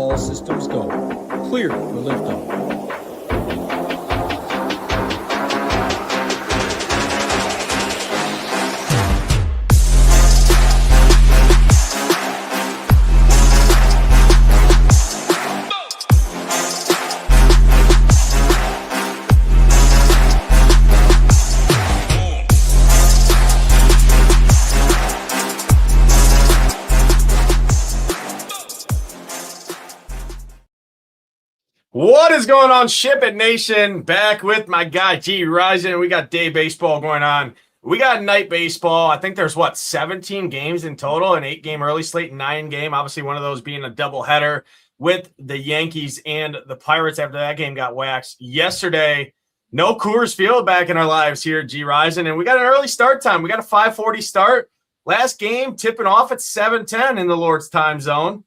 All systems go. Clear for liftoff. What is going on, Ship It Nation? Back with my guy, Gyiraszin. We got day baseball going on. We got night baseball. I think there's, 17 games in total, an 8-game early slate, 9-game. Obviously, one of those being a doubleheader with the Yankees and the Pirates after that game got waxed yesterday. No Coors Field back in our lives here at Gyiraszin, and we got an early start time. We got a 5:40 start. Last game tipping off at 7:10 in the Lord's time zone.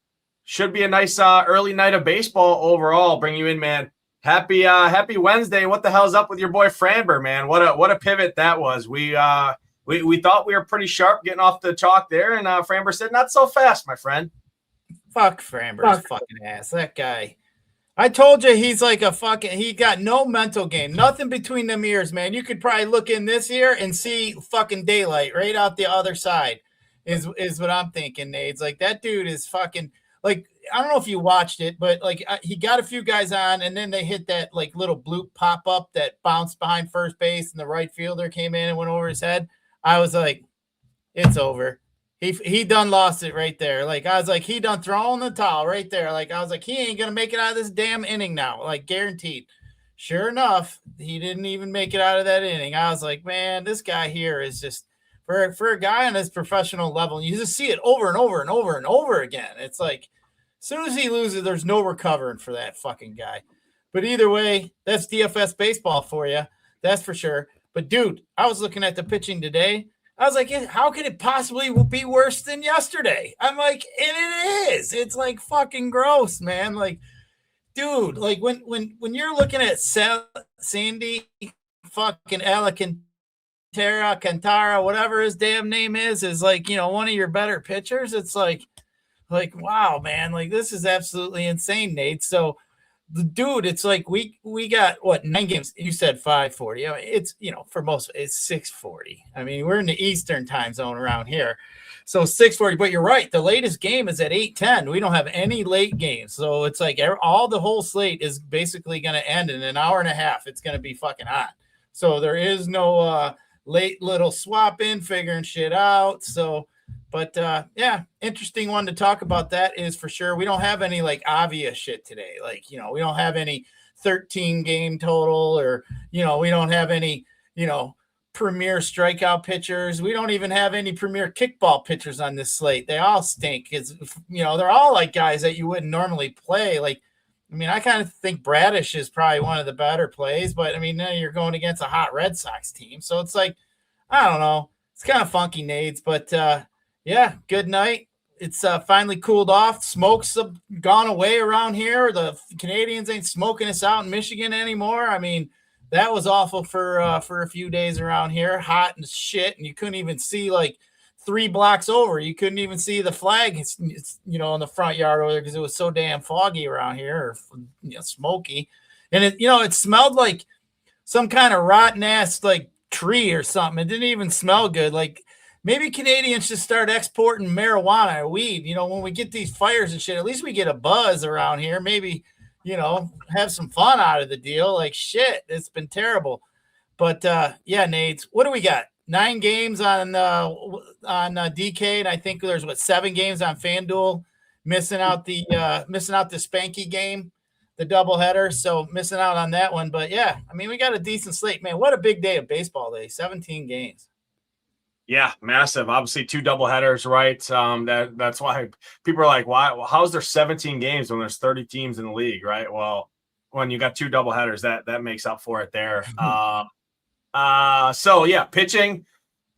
Should be a nice early night of baseball overall. Bring you in, man. Happy Wednesday. What the hell's up with your boy Framber, man? What a pivot that was. We thought we were pretty sharp getting off the chalk there, and Framber said, not so fast, my friend. Fuck Framber's fucking ass. That guy. I told you he's like he got no mental game. Nothing between them ears, man. You could probably look in this ear and see fucking daylight right out the other side is what I'm thinking, Nate. It's like that dude is fucking – like, I don't know if you watched it, but like he got a few guys on, and then they hit that like little bloop pop up that bounced behind first base, and the right fielder came in and went over his head. I was like, it's over. He done lost it right there. Like I was like, he done thrown the towel right there. Like I was like, he ain't gonna make it out of this damn inning now, like guaranteed. Sure enough, he didn't even make it out of that inning. I was like, man, this guy here is just. For a guy on his professional level, you just see it over and over and over and over again. It's like as soon as he loses, there's no recovering for that fucking guy. But either way, that's DFS baseball for you. That's for sure. But, dude, I was looking at the pitching today. I was like, how could it possibly be worse than yesterday? I'm like, and it is. It's like fucking gross, man. Like, dude, like when you're looking at Sandy fucking Alcantara, whatever his damn name is like, one of your better pitchers. It's like, wow, man, like this is absolutely insane, Nate. So the dude, it's like we got 9 games. You said 5:40. I mean, it's, for most it's 6:40. I mean, we're in the Eastern time zone around here. So 6:40, but you're right. The latest game is at 8:10. We don't have any late games. So it's like the whole slate is basically going to end in an hour and a half. It's going to be fucking hot. So there is no, late little swap in, figuring shit out. So, but yeah, interesting one to talk about. That is for sure. We don't have any like obvious shit today. Like, we don't have any 13 game total or, we don't have any, premier strikeout pitchers. We don't even have any premier kickball pitchers on this slate. They all stink. It's, they're all like guys that you wouldn't normally play. Like, I mean, I kind of think Bradish is probably one of the better plays, but I mean, now you're going against a hot Red Sox team. So it's like, I don't know. It's kind of funky, Nades, but yeah, good night. It's finally cooled off. Smoke's gone away around here. The Canadians ain't smoking us out in Michigan anymore. I mean, that was awful for a few days around here. Hot and shit. And you couldn't even see like 3 blocks over. You couldn't even see the flag, it's in the front yard over there because it was so damn foggy around here, or smoky. And it smelled like some kind of rotten ass like tree or something. It didn't even smell good. Like maybe Canadians should start exporting marijuana or weed. When we get these fires and shit, at least we get a buzz around here. Maybe, have some fun out of the deal. Like shit, it's been terrible. But yeah, Nades, what do we got? 9 games on DK, and I think there's 7 games on FanDuel. Missing out the Spanky game, the doubleheader. So missing out on that one. But yeah, I mean, we got a decent slate, man. What a big day of baseball day! 17 games. Yeah, massive. Obviously, 2 doubleheaders, right? That's why people are like, "Why? How's there 17 games when there's 30 teams in the league?" Right? Well, when you got 2 doubleheaders, that makes up for it there. So yeah, pitching.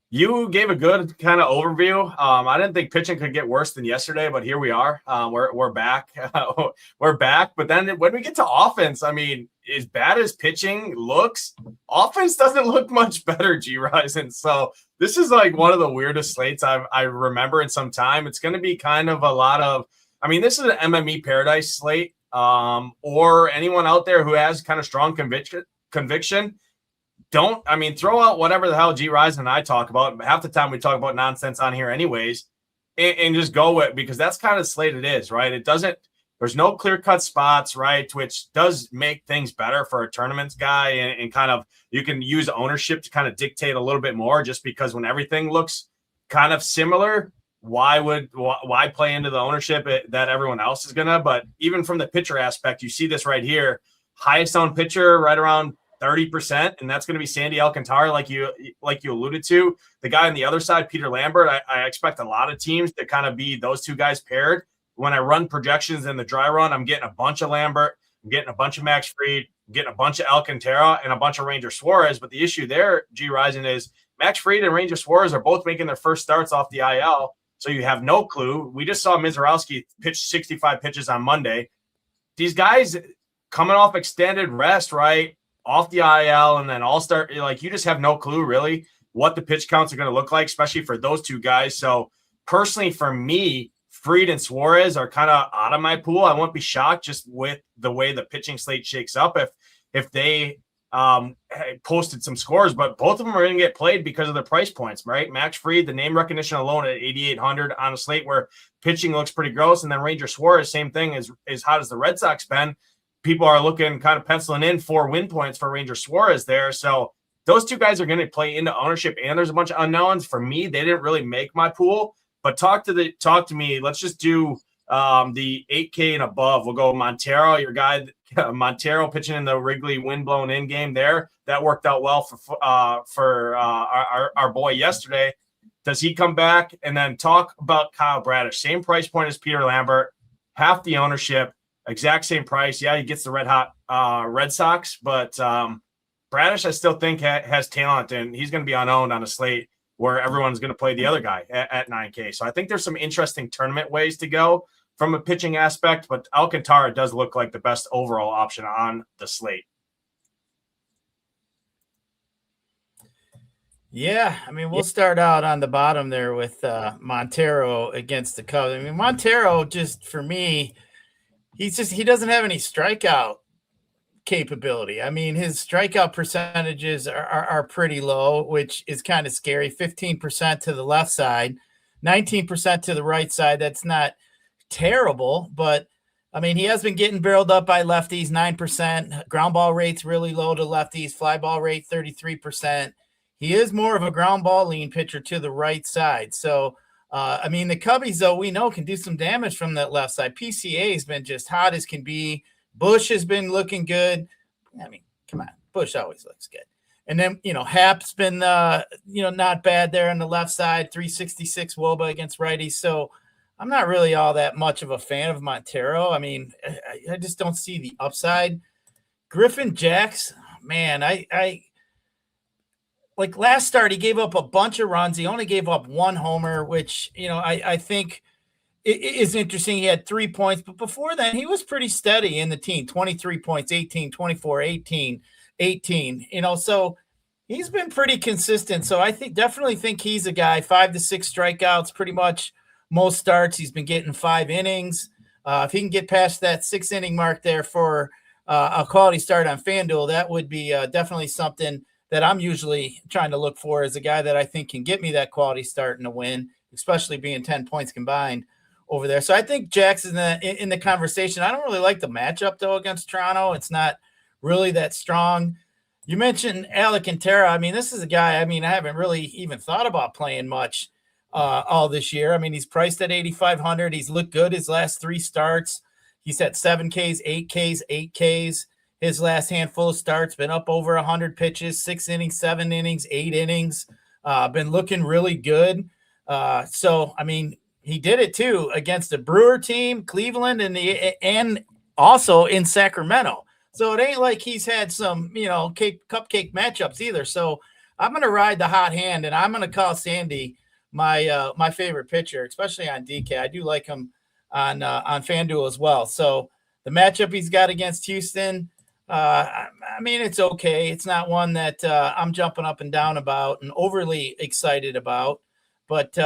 You gave a good kind of overview. I didn't think pitching could get worse than yesterday, but here we are. We're back. We're back. But then when we get to offense, I mean, as bad as pitching looks, offense doesn't look much better, Gyiraszin. So this is like one of the weirdest slates I remember in some time. It's going to be kind of a lot of, I mean, this is an MME paradise slate, or anyone out there who has kind of strong conviction. Throw out whatever the hell Gyiraszin and I talk about. Half the time we talk about nonsense on here anyways, and just go with it, because that's kind of the slate it is, right? There's no clear-cut spots, right, which does make things better for a tournaments guy, and kind of you can use ownership to kind of dictate a little bit more, just because when everything looks kind of similar, why play into the ownership that everyone else is gonna? But even from the pitcher aspect, you see this right here, highest owned pitcher right around 30%, and that's going to be Sandy Alcantara, like you alluded to. The guy on the other side, Peter Lambert, I expect a lot of teams to kind of be those two guys paired. When I run projections in the dry run, I'm getting a bunch of Lambert, I'm getting a bunch of Max Fried, I'm getting a bunch of Alcantara, and a bunch of Ranger Suarez. But the issue there, Gyiraszin, is Max Fried and Ranger Suarez are both making their first starts off the IL, so you have no clue. We just saw Mizorowski pitch 65 pitches on Monday. These guys coming off extended rest, right, off the IL, and then all-star, like, you just have no clue really what the pitch counts are going to look like, especially for those two guys. So personally, for me, Fried and Suarez are kind of out of my pool. I won't be shocked just with the way the pitching slate shakes up if they posted some scores, but both of them are going to get played because of the price points, right? Max Fried, the name recognition alone at 8,800 on a slate where pitching looks pretty gross, and then Ranger Suarez, same thing, as hot as the Red Sox been. People are looking, kind of penciling in 4 win points for Ranger Suarez there. So those two guys are going to play into ownership, and there's a bunch of unknowns. For me, they didn't really make my pool, but talk to me. Let's just do the 8K and above. We'll go Montero, your guy, Montero pitching in the Wrigley wind-blown in game there. That worked out well for our boy yesterday. Does he come back? And then talk about Kyle Bradish. Same price point as Peter Lambert, half the ownership. Exact same price. Yeah, he gets the red hot Red Sox, but Bradish I still think has talent, and he's going to be unowned on a slate where everyone's going to play the other guy at 9K. So I think there's some interesting tournament ways to go from a pitching aspect, but Alcantara does look like the best overall option on the slate. Yeah, I mean, we'll start out on the bottom there with Montero against the Cubs. I mean, Montero, just for me, he doesn't have any strikeout capability. I mean, his strikeout percentages are pretty low, which is kind of scary. 15% to the left side, 19% to the right side. That's not terrible, but I mean, he has been getting barreled up by lefties, 9%. Ground ball rate's really low to lefties. Fly ball rate, 33%. He is more of a ground ball lean pitcher to the right side. So, I mean, the Cubbies, though, we know can do some damage from that left side. PCA has been just hot as can be. Bush has been looking good. I mean, come on. Bush always looks good. And then, Hap's been, not bad there on the left side, 366 WOBA against righties. So I'm not really all that much of a fan of Montero. I mean, I just don't see the upside. Griffin Jacks, man, I like last start, he gave up a bunch of runs. He only gave up 1 homer, which, I think it is interesting. He had 3 points, but before then he was pretty steady in the team, 23 points, 18, 24, 18, 18, so he's been pretty consistent. So I definitely think he's a guy, 5 to 6 strikeouts, pretty much most starts. He's been getting 5 innings. If he can get past that 6 inning mark there for a quality start on FanDuel, that would be definitely something that I'm usually trying to look for as a guy that I think can get me that quality start and a win, especially being 10 points combined over there. So I think Jack's in the conversation. I don't really like the matchup, though, against Toronto. It's not really that strong. You mentioned Alcantara. I mean, this is a guy, I haven't really even thought about playing much all this year. I mean, he's priced at 8,500. He's looked good his last 3 starts. He's had 7 Ks, 8 Ks, 8 Ks. His last handful of starts, been up over 100 pitches, 6 innings, 7 innings, 8 innings, been looking really good. So, I mean, he did it too against the Brewer team, Cleveland, and also in Sacramento. So it ain't like he's had some, cupcake matchups either. So I'm going to ride the hot hand, and I'm going to call Sandy my favorite pitcher, especially on DK. I do like him on FanDuel as well. So the matchup he's got against Houston, it's okay. It's not one that I'm jumping up and down about and overly excited about. But,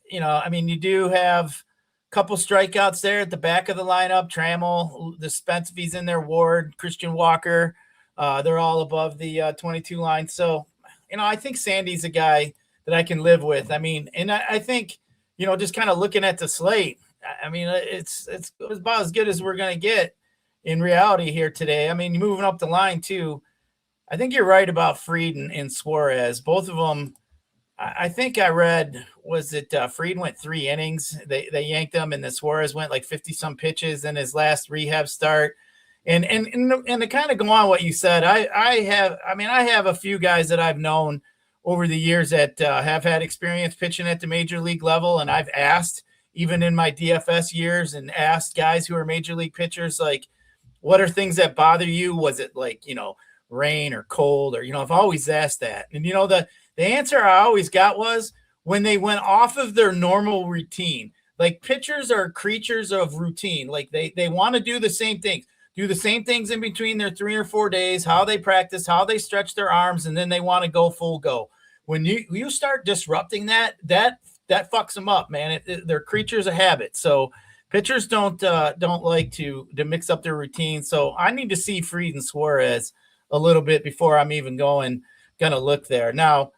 you do have couple strikeouts there at the back of the lineup. Trammell, the Spence's in there, Ward, Christian Walker. They're all above the 22 line. So, I think Sandy's a guy that I can live with. I mean, and I think, just kind of looking at the slate, I mean, it's about as good as we're going to get in reality here today. I mean, moving up the line too. I think you're right about Fried and Suarez. Both of them, I think I read, was it Fried went 3 innings. They yanked him, and the Suarez went like 50-some pitches in his last rehab start. And to kind of go on what you said, I have a few guys that I've known over the years that have had experience pitching at the major league level, and I've asked, even in my DFS years, and asked guys who are major league pitchers, like, what are things that bother you? Was it like, rain or cold, or, I've always asked that. And, the answer I always got was when they went off of their normal routine. Like, pitchers are creatures of routine. Like, they want to do the same things. Do the same things in between their 3 or 4 days, how they practice, how they stretch their arms, and then they want to go full go. When you start disrupting that fucks them up, man. They're creatures of habit. So pitchers don't like to mix up their routine. So I need to see Fried and Suarez a little bit before I'm even gonna look there. Now,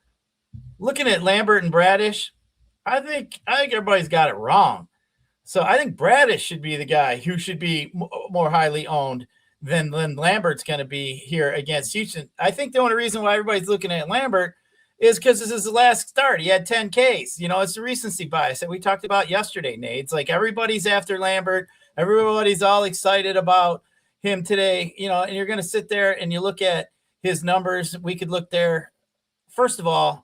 looking at Lambert and Bradish, I think everybody's got it wrong. So I think Bradish should be the guy who should be more highly owned than Lambert's going to be here against Houston. I think the only reason why everybody's looking at Lambert is because this is the last start. He had 10 Ks. It's the recency bias that we talked about yesterday, Nate. It's like everybody's after Lambert. Everybody's all excited about him today, and you're going to sit there and you look at his numbers. We could look there. First of all,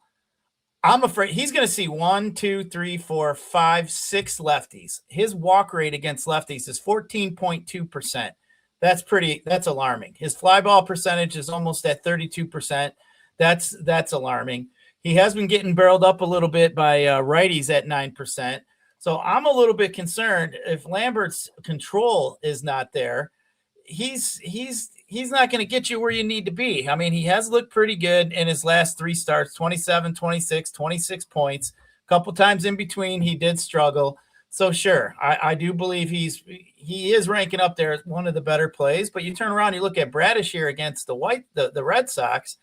I'm afraid he's going to see 1, 2, 3, 4, 5, 6 lefties. His walk rate against lefties is 14.2%. That's alarming. His fly ball percentage is almost at 32%. That's alarming. He has been getting barreled up a little bit by righties at 9%. So I'm a little bit concerned if Lambert's control is not there. He's not going to get you where you need to be. I mean, he has looked pretty good in his last 3 starts, 27, 26, 26 points. A couple times in between, he did struggle. So sure, I do believe he is ranking up there as one of the better plays. But you turn around, you look at Bradish here against the Red Sox,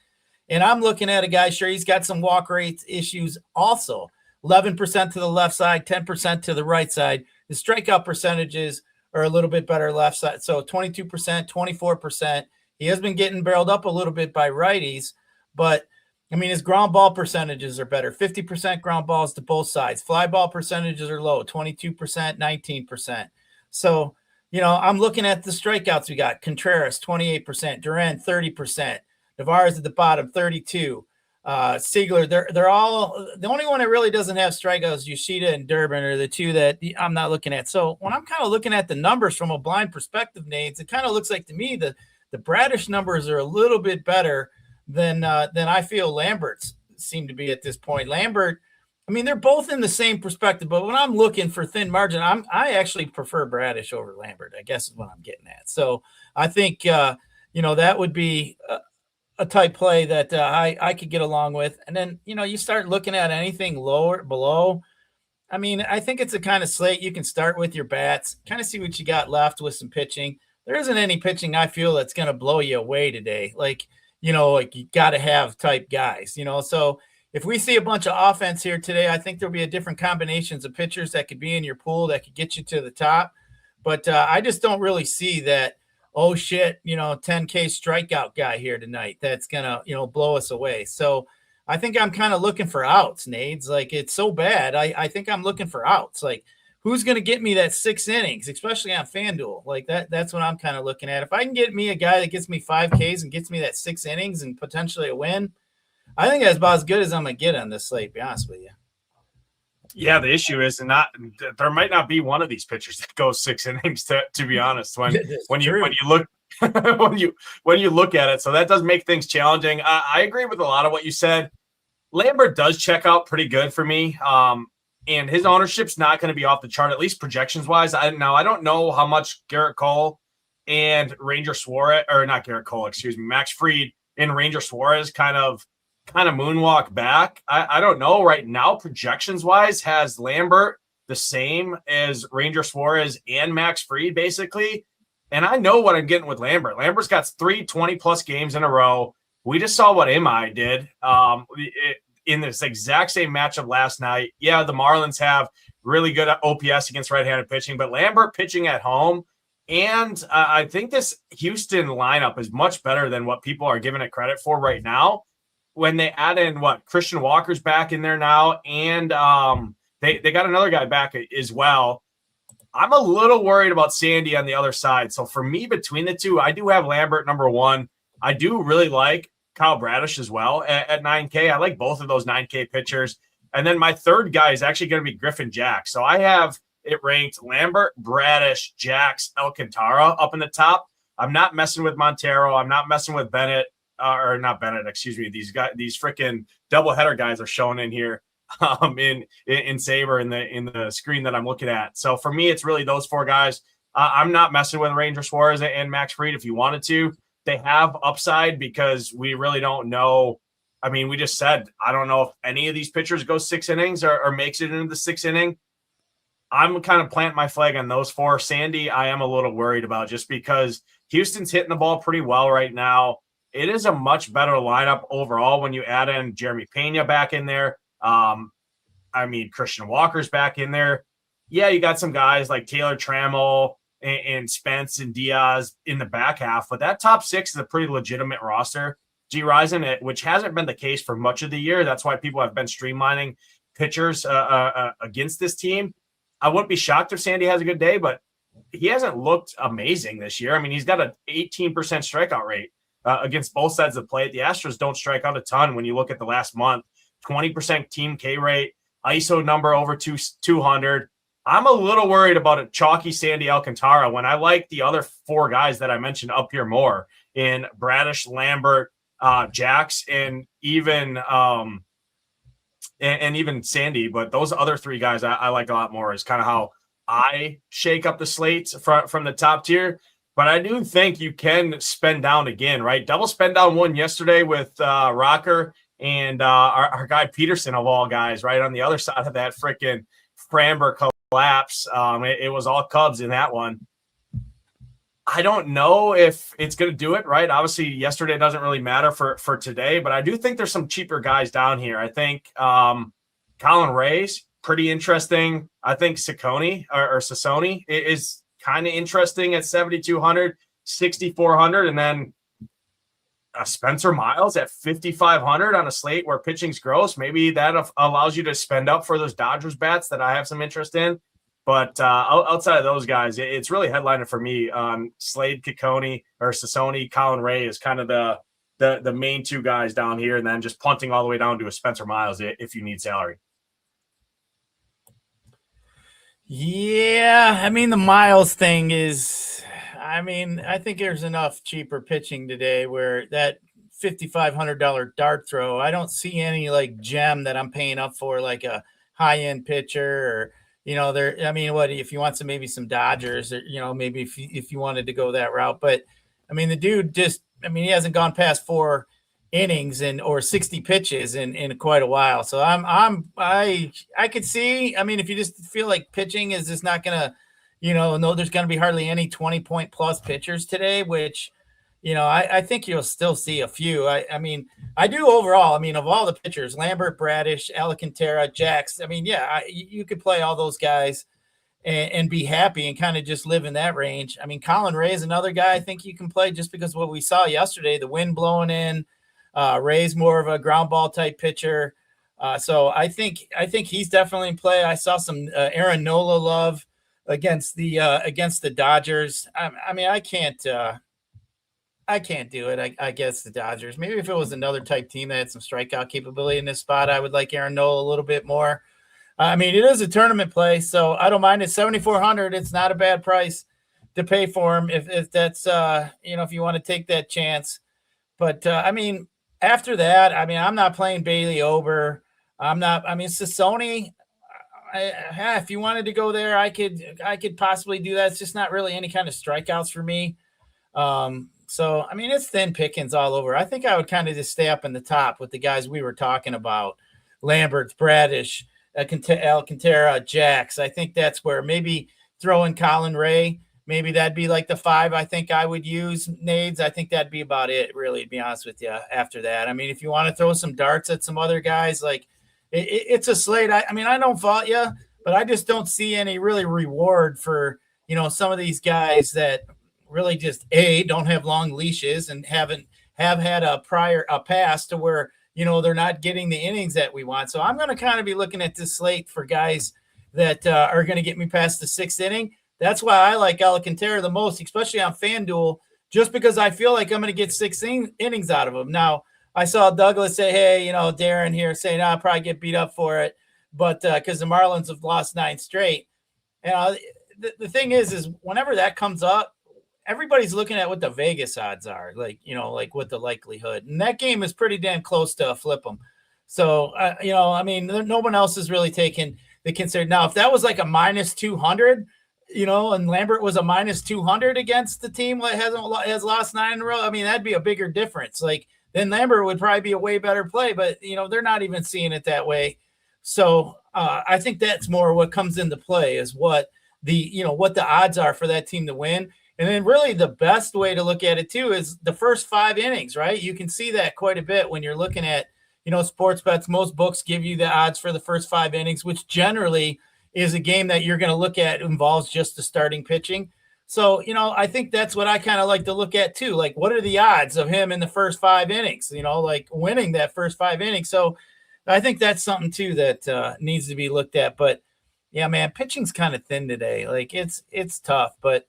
and I'm looking at a guy, sure, he's got some walk rate issues also. 11% to the left side, 10% to the right side. His strikeout percentages are a little bit better left side. So 22%, 24%. He has been getting barreled up a little bit by righties, but I mean, his ground ball percentages are better. 50% ground balls to both sides. Fly ball percentages are low, 22%, 19%. So, I'm looking at the strikeouts we got. Contreras, 28%. Duran, 30%. Navarez at the bottom, 32%. Siegler, they're all – the only one that really doesn't have strikeouts, Yoshida and Durbin, are the two that I'm not looking at. So when I'm kind of looking at the numbers from a blind perspective, Nate, it kind of looks like to me the Bradish numbers are a little bit better than I feel Lambert's seem to be at this point. Lambert, I mean, they're both in the same perspective, but when I'm looking for thin margin, I actually prefer Bradish over Lambert, I guess is what I'm getting at. So I think, that would be a type play that I could get along with. And then, you start looking at anything below. I mean, I think it's a kind of slate you can start with your bats, kind of see what you got left with some pitching. There isn't any pitching I feel that's going to blow you away today. Like you got to have type guys, So if we see a bunch of offense here today, I think there'll be a different combinations of pitchers that could be in your pool that could get you to the top. But I just don't really see that, 10K strikeout guy here tonight that's going to, blow us away. So I think I'm kind of looking for outs, Nades. Like, it's so bad. I think I'm looking for outs. Like, who's going to get me that 6 innings, especially on FanDuel? Like, that's what I'm kind of looking at. If I can get me a guy that gets me 5 Ks and gets me that 6 innings and potentially a win, I think that's about as good as I'm going to get on this slate, to be honest with you. Yeah, the issue is there might not be one of these pitchers that goes 6 innings. To be honest, when you look when you look at it, so that does make things challenging. I agree with a lot of what you said. Lambert does check out pretty good for me, and his ownership's not going to be off the chart, at least projections wise. I don't know how much Garrett Cole and Ranger Suarez, or not Garrett Cole, excuse me, Max Fried and Ranger Suarez kind of moonwalk back. I don't know right now, projections wise, has Lambert the same as Ranger Suarez and Max Fried, basically. And I know what I'm getting with Lambert. Lambert's got 3 20-plus games in a row. We just saw what MI did in this exact same matchup last night. Yeah, the Marlins have really good OPS against right-handed pitching, but Lambert pitching at home. And I think this Houston lineup is much better than what people are giving it credit for right now. When they add in Christian Walker's back in there now, and they got another guy back as well. I'm a little worried about Sandy on the other side. So for me, between the two, I do have Lambert number one. I do really like Kyle Bradish as well at 9K. I like both of those 9K pitchers. And then my third guy is actually going to be Griffin Jax. So I have it ranked Lambert, Bradish, Jax, Alcantara up in the top. I'm not messing with Montero. I'm not messing with Bennett, or not Bennett, excuse me. These freaking doubleheader guys are showing in here in Saber in the screen that I'm looking at. So for me, it's really those four guys. I'm not messing with Ranger Suarez and Max Fried. If you wanted to, they have upside because we really don't know. I mean, we just said, I don't know if any of these pitchers go 6 innings or makes it into the 6th inning. I'm kind of planting my flag on those four. Sandy, I am a little worried about just because Houston's hitting the ball pretty well right now. It is a much better lineup overall when you add in Jeremy Pena back in there. Christian Walker's back in there. Yeah, you got some guys like Taylor Trammell and Spence and Diaz in the back half, but that top 6 is a pretty legitimate roster. Gyiraszin, which hasn't been the case for much of the year. That's why people have been streamlining pitchers against this team. I wouldn't be shocked if Sandy has a good day, but he hasn't looked amazing this year. I mean, he's got an 18% strikeout rate against both sides of the plate. The Astros don't strike out a ton when you look at the last month. 20% team K rate, ISO number over 200. I'm a little worried about a chalky Sandy Alcantara when I like the other 4 guys that I mentioned up here more in Bradish, Lambert, Jax, and even even Sandy. But those other 3 guys I like a lot more is kind of how I shake up the slates from the top tier. But I do think you can spend down again, right? Double spend down one yesterday with Rocker and our guy Peterson of all guys, right on the other side of that freaking Framber collapse. It was all Cubs in that one. I don't know if it's going to do it, right? Obviously, yesterday doesn't really matter for today, but I do think there's some cheaper guys down here. I think Colin Ray's pretty interesting. I think Sassoni is kind of interesting at 7,200, 6,400, and then Spencer Miles at 5,500 on a slate where pitching's gross. Maybe that allows you to spend up for those Dodgers bats that I have some interest in. But outside of those guys, it's really headlining for me. Slade, Sassoni, Colin Ray is kind of the main 2 guys down here, and then just punting all the way down to a Spencer Miles if you need salary. Yeah, I mean, the Miles thing is, I think there's enough cheaper pitching today where that $5,500 dart throw, I don't see any like gem that I'm paying up for, like a high-end pitcher or, what if you want maybe some Dodgers or, maybe if you wanted to go that route. But I mean, the dude he hasn't gone past 4 innings or 60 pitches in quite a while. So I could see, if you just feel like pitching is just not going to, there's going to be hardly any 20-point plus pitchers today, which, I think you'll still see a few. I do overall. Of all the pitchers, Lambert, Bradish, Alcantara, Jax, you could play all those guys and be happy and kind of just live in that range. Colin Ray is another guy I think you can play just because of what we saw yesterday, the wind blowing in. Ray's more of a ground ball type pitcher. So I think he's definitely in play. I saw some Aaron Nola love against the Dodgers. I can't do it. I guess the Dodgers. Maybe if it was another type team that had some strikeout capability in this spot, I would like Aaron Nola a little bit more. It is a tournament play, so I don't mind it. 7,400. It's not a bad price to pay for him if that's if you want to take that chance. But after that, I'm not playing Bailey Ober. Sassoni. If you wanted to go there, I could possibly do that. It's just not really any kind of strikeouts for me. So it's thin pickings all over. I think I would kind of just stay up in the top with the guys we were talking about: Lambert, Bradish, Alcantara, Jax. I think that's where maybe throw in Colin Ray. Maybe that'd be like the 5 I think I would use, Nades. I think that'd be about it, really, to be honest with you, after that. I mean, if you want to throw some darts at some other guys, like it's a slate. I mean, I don't fault you, but I just don't see any really reward for, some of these guys that really just, don't have long leashes and have had a past to where, they're not getting the innings that we want. So I'm going to kind of be looking at this slate for guys that are going to get me past the 6th inning. That's why I like Alcantara the most, especially on FanDuel, just because I feel like I'm going to get 6 innings out of him. Now, I saw Douglas say, hey, Darren here saying, I'll probably get beat up for it, but because the Marlins have lost 9 straight. The thing is whenever that comes up, everybody's looking at what the Vegas odds are, like what the likelihood. And that game is pretty damn close to flip them. So, no one else is really taking the consideration. Now, if that was like a minus 200, and Lambert was a minus 200 against the team that has lost 9 in a row, I mean, that'd be a bigger difference. Like, then Lambert would probably be a way better play, but, they're not even seeing it that way. So I think that's more what comes into play is what the odds are for that team to win. And then really the best way to look at it too is the first 5 innings, right? You can see that quite a bit when you're looking at, sports bets. Most books give you the odds for the first 5 innings, which generally is a game that you're going to look at involves just the starting pitching. So, I think that's what I kind of like to look at too. Like, what are the odds of him in the first 5 innings, like winning that first 5 innings. So I think that's something too that needs to be looked at. But yeah, man, pitching's kind of thin today. Like it's tough, but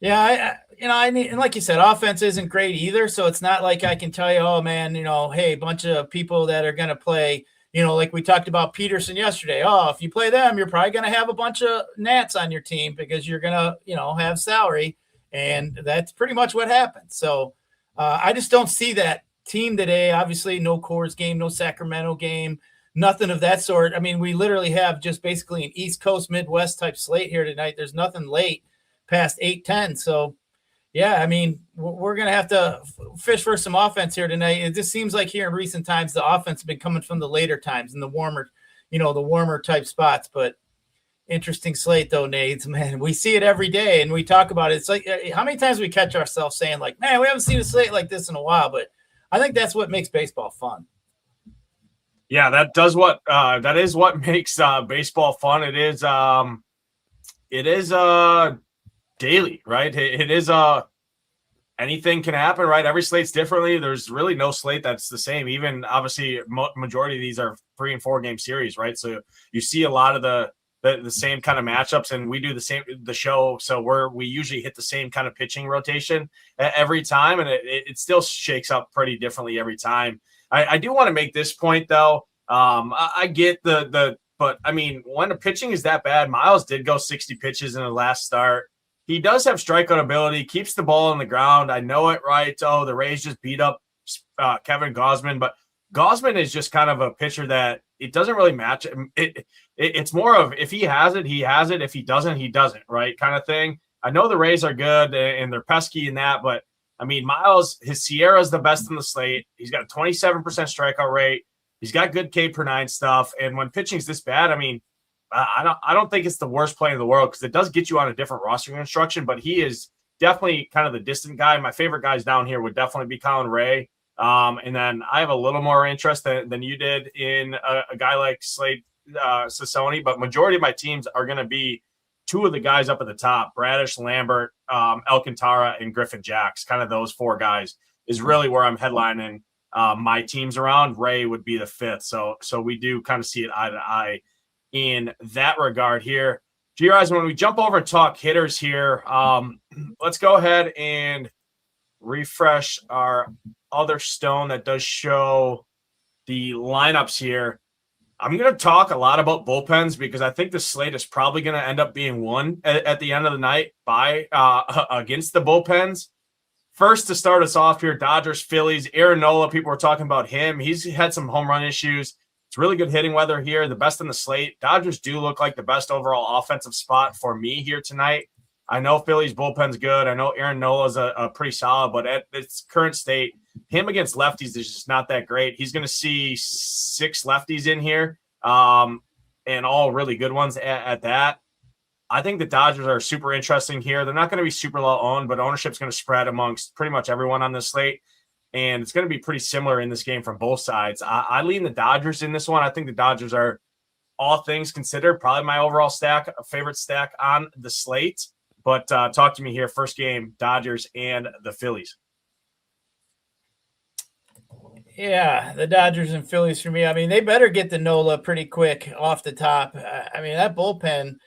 yeah, I need, and like you said, offense isn't great either. So it's not like I can tell you, oh man, hey, a bunch of people that are going to play, like we talked about Peterson yesterday. Oh, if you play them, you're probably going to have a bunch of Nats on your team because you're going to, have salary. And that's pretty much what happened. So I just don't see that team today. Obviously no Coors game, no Sacramento game, nothing of that sort. I mean, we literally have just basically an East Coast, Midwest type slate here tonight. There's nothing late past 8:10. So yeah, I mean, we're going to have to fish for some offense here tonight. It just seems like here in recent times, the offense has been coming from the later times and the warmer type spots, but interesting slate though, Nades, man, we see it every day and we talk about it. It's like, how many times we catch ourselves saying like, man, we haven't seen a slate like this in a while, but I think that's what makes baseball fun. Yeah, that is what makes baseball fun. It is daily, right? It is anything can happen, right? Every slate's differently. There's really no slate that's the same. Even obviously majority of these are 3 and 4 game series, right? So you see a lot of the same kind of matchups, and we do the show. So we usually hit the same kind of pitching rotation every time, and it still shakes up pretty differently every time. I do want to make this point though. I get but I mean, when the pitching is that bad, Miles did go 60 pitches in the last start. He does have strikeout ability, keeps the ball on the ground. I know it, right? Oh, the Rays just beat up Kevin Gausman, but Gausman is just kind of a pitcher that it doesn't really match. It's more of if he has it, he has it. If he doesn't, he doesn't, right? Kind of thing. I know the Rays are good and they're pesky in that, but I mean, Miles, his Sierra is the best in the slate. He's got a 27% strikeout rate. He's got good K per 9 stuff. And when pitching's this bad, I mean, I don't think it's the worst play in the world because it does get you on a different roster construction, but he is definitely kind of the distant guy. My favorite guys down here would definitely be Colin Ray. And then I have a little more interest than you did in a guy like Slate Sassoni, but majority of my teams are going to be 2 of the guys up at the top, Bradish, Lambert, Alcantara, and Griffin Jax. Kind of those 4 guys is really where I'm headlining my teams around. Ray would be the 5th. So we do kind of see it eye to eye in that regard here. Gyiraszin, when we jump over and talk hitters here, let's go ahead and refresh our other stone that does show the lineups here. I'm going to talk a lot about bullpens because I think the slate is probably going to end up being won at the end of the night by against the bullpens. First, to start us off here, Dodgers, Phillies, Aaron Nola. People were talking about him. He's had some home run issues. It's really good hitting weather here, the best in the slate. Dodgers do look like the best overall offensive spot for me here tonight. I know Philly's bullpen's good. I know Aaron Nola's a pretty solid, but at its current state, him against lefties is just not that great. He's going to see 6 lefties in here. and all really good ones at that. I think the Dodgers are super interesting here. They're not going to be super low owned, but ownership's going to spread amongst pretty much everyone on this slate. And it's going to be pretty similar in this game from both sides. I lean the Dodgers in this one. I think the Dodgers are, all things considered, probably my overall favorite stack on the slate. But talk to me here. First game, Dodgers and the Phillies. Yeah, the Dodgers and Phillies for me. I mean, they better get the Nola pretty quick off the top. I mean, that bullpen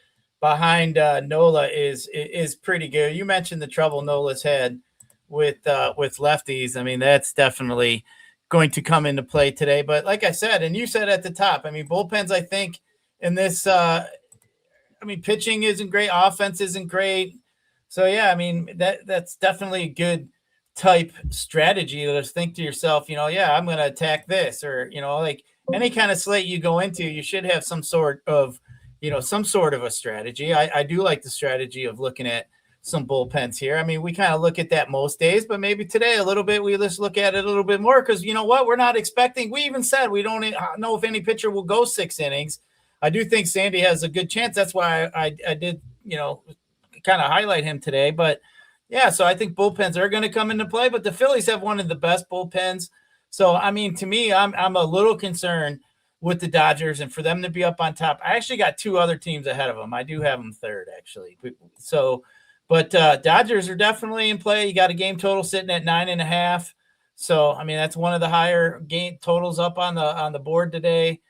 behind Nola is pretty good. You mentioned the trouble Nola's had with lefties. I mean, that's definitely going to come into play today. But like I said, and you said at the top, I mean, bullpens, I think in this, I mean, pitching isn't great. Offense isn't great. So, yeah, I mean, that's definitely a good type strategy to just think to yourself, you know, yeah, I'm going to attack this, or, you know, like any kind of slate you go into, you should have some sort of a strategy. I do like the strategy of looking at some bullpens here. I mean, we kind of look at that most days, but maybe today a little bit, we just look at it a little bit more because you know what? We're not expecting, we even said we don't know if any pitcher will go 6 innings. I do think Sandy has a good chance. That's why I did, you know, kind of highlight him today, but yeah, so I think bullpens are going to come into play, but the Phillies have one of the best bullpens. So, I mean, to me, I'm a little concerned with the Dodgers and for them to be up on top. I actually got 2 other teams ahead of them. I do have them third, actually. So, but Dodgers are definitely in play. You got a game total sitting at 9.5. So, I mean, that's one of the higher game totals up on the board today.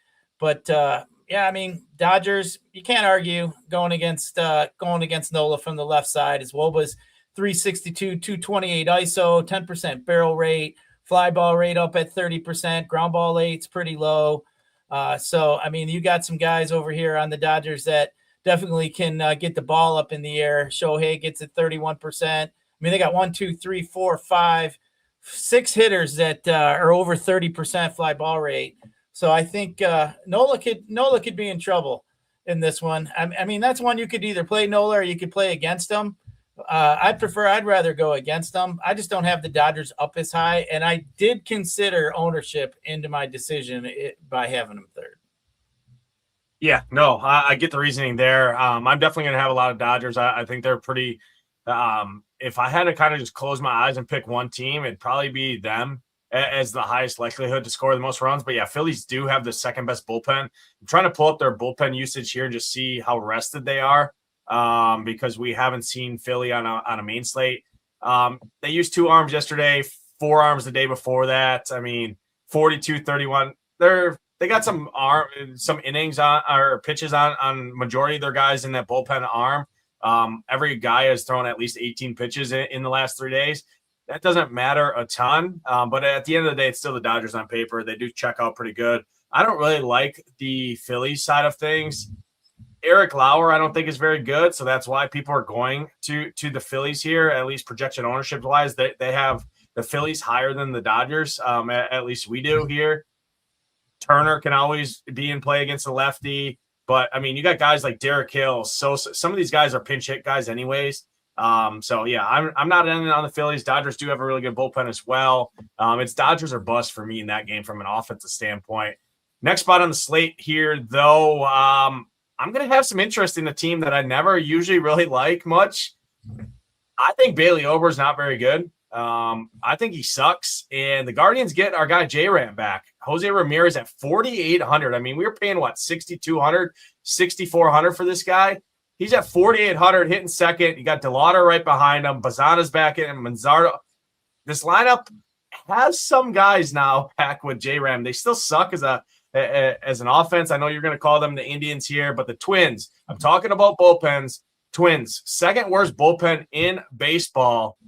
But yeah, I mean, Dodgers, you can't argue going against Nola from the left side. His WOBA's 362, 228 ISO, 10% barrel rate, fly ball rate up at 30%, ground ball rate's pretty low. So, I mean, you got some guys over here on the Dodgers that definitely can get the ball up in the air. Shohei gets it 31%. I mean, they got 1, 2, 3, 4, 5, 6 hitters that are over 30% fly ball rate. So I think Nola could be in trouble in this one. I mean, that's one you could either play Nola or you could play against him. I'd rather go against them. I just don't have the Dodgers up as high, and I did consider ownership into my decision by having them third. Yeah, no, I get the reasoning there. I'm definitely going to have a lot of Dodgers. I think they're pretty if I had to kind of just close my eyes and pick one team, it'd probably be them as the highest likelihood to score the most runs. But yeah, Phillies do have the second best bullpen. I'm trying to pull up their bullpen usage here and just see how rested they are. Because we haven't seen Philly on a main slate. They used 2 arms yesterday, 4 arms the day before that. I mean, 42-31. They got some innings on or pitches on majority of their guys in that bullpen arm. Every guy has thrown at least 18 pitches in the last 3 days. That doesn't matter a ton, but at the end of the day, it's still the Dodgers on paper. They do check out pretty good. I don't really like the Phillies side of things. Eric Lauer, I don't think is very good, so that's why people are going to the Phillies here, at least projection ownership-wise. They have the Phillies higher than the Dodgers, at least we do here. Turner can always be in play against the lefty, but, I mean, you got guys like Derek Hill. So some of these guys are pinch hit guys anyways. So, yeah, I'm not in on the Phillies. Dodgers do have a really good bullpen as well. It's Dodgers or bust for me in that game from an offensive standpoint. Next spot on the slate here, though, I'm going to have some interest in a team that I never usually really like much. I think Bailey Ober's not very good. I think he sucks. And the Guardians get our guy J-Ram back. Jose Ramirez at 4,800. I mean, we were paying, what, 6,200, 6,400 for this guy. He's at 4,800 hitting second. You got DeLauder right behind him. Bazana's back in, and Manzardo. This lineup has some guys now back with J-Ram. They still suck as an offense. I know you're going to call them the Indians here, but the Twins, I'm talking about bullpens. Twins, second worst bullpen in baseball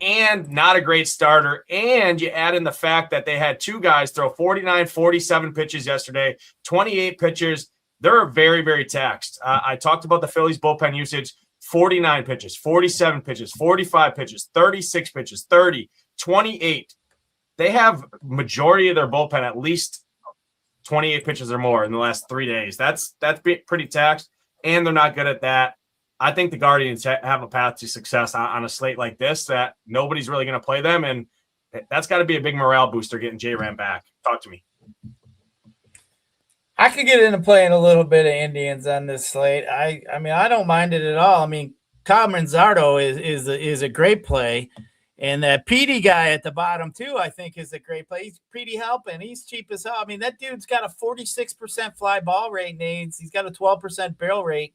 and not a great starter. And you add in the fact that they had 2 guys throw 49, 47 pitches yesterday, 28 pitchers. They're very, very taxed. I talked about the Phillies bullpen usage, 49 pitches, 47 pitches, 45 pitches, 36 pitches, 30, 28. They have majority of their bullpen at least 28 pitches or more in the last 3 days. That's pretty taxed, and they're not good at that. I think the Guardians have a path to success on a slate like this that nobody's really going to play them, and that's got to be a big morale booster getting J-Ram back. Talk to me. I could get into playing a little bit of Indians on this slate. I mean, I don't mind it at all. I mean, Kyle Manzardo is a great play. And that PD guy at the bottom, too, I think is a great play. He's pretty helping. He's cheap as hell. I mean, that dude's got a 46% fly ball rate, Nades. He's got a 12% barrel rate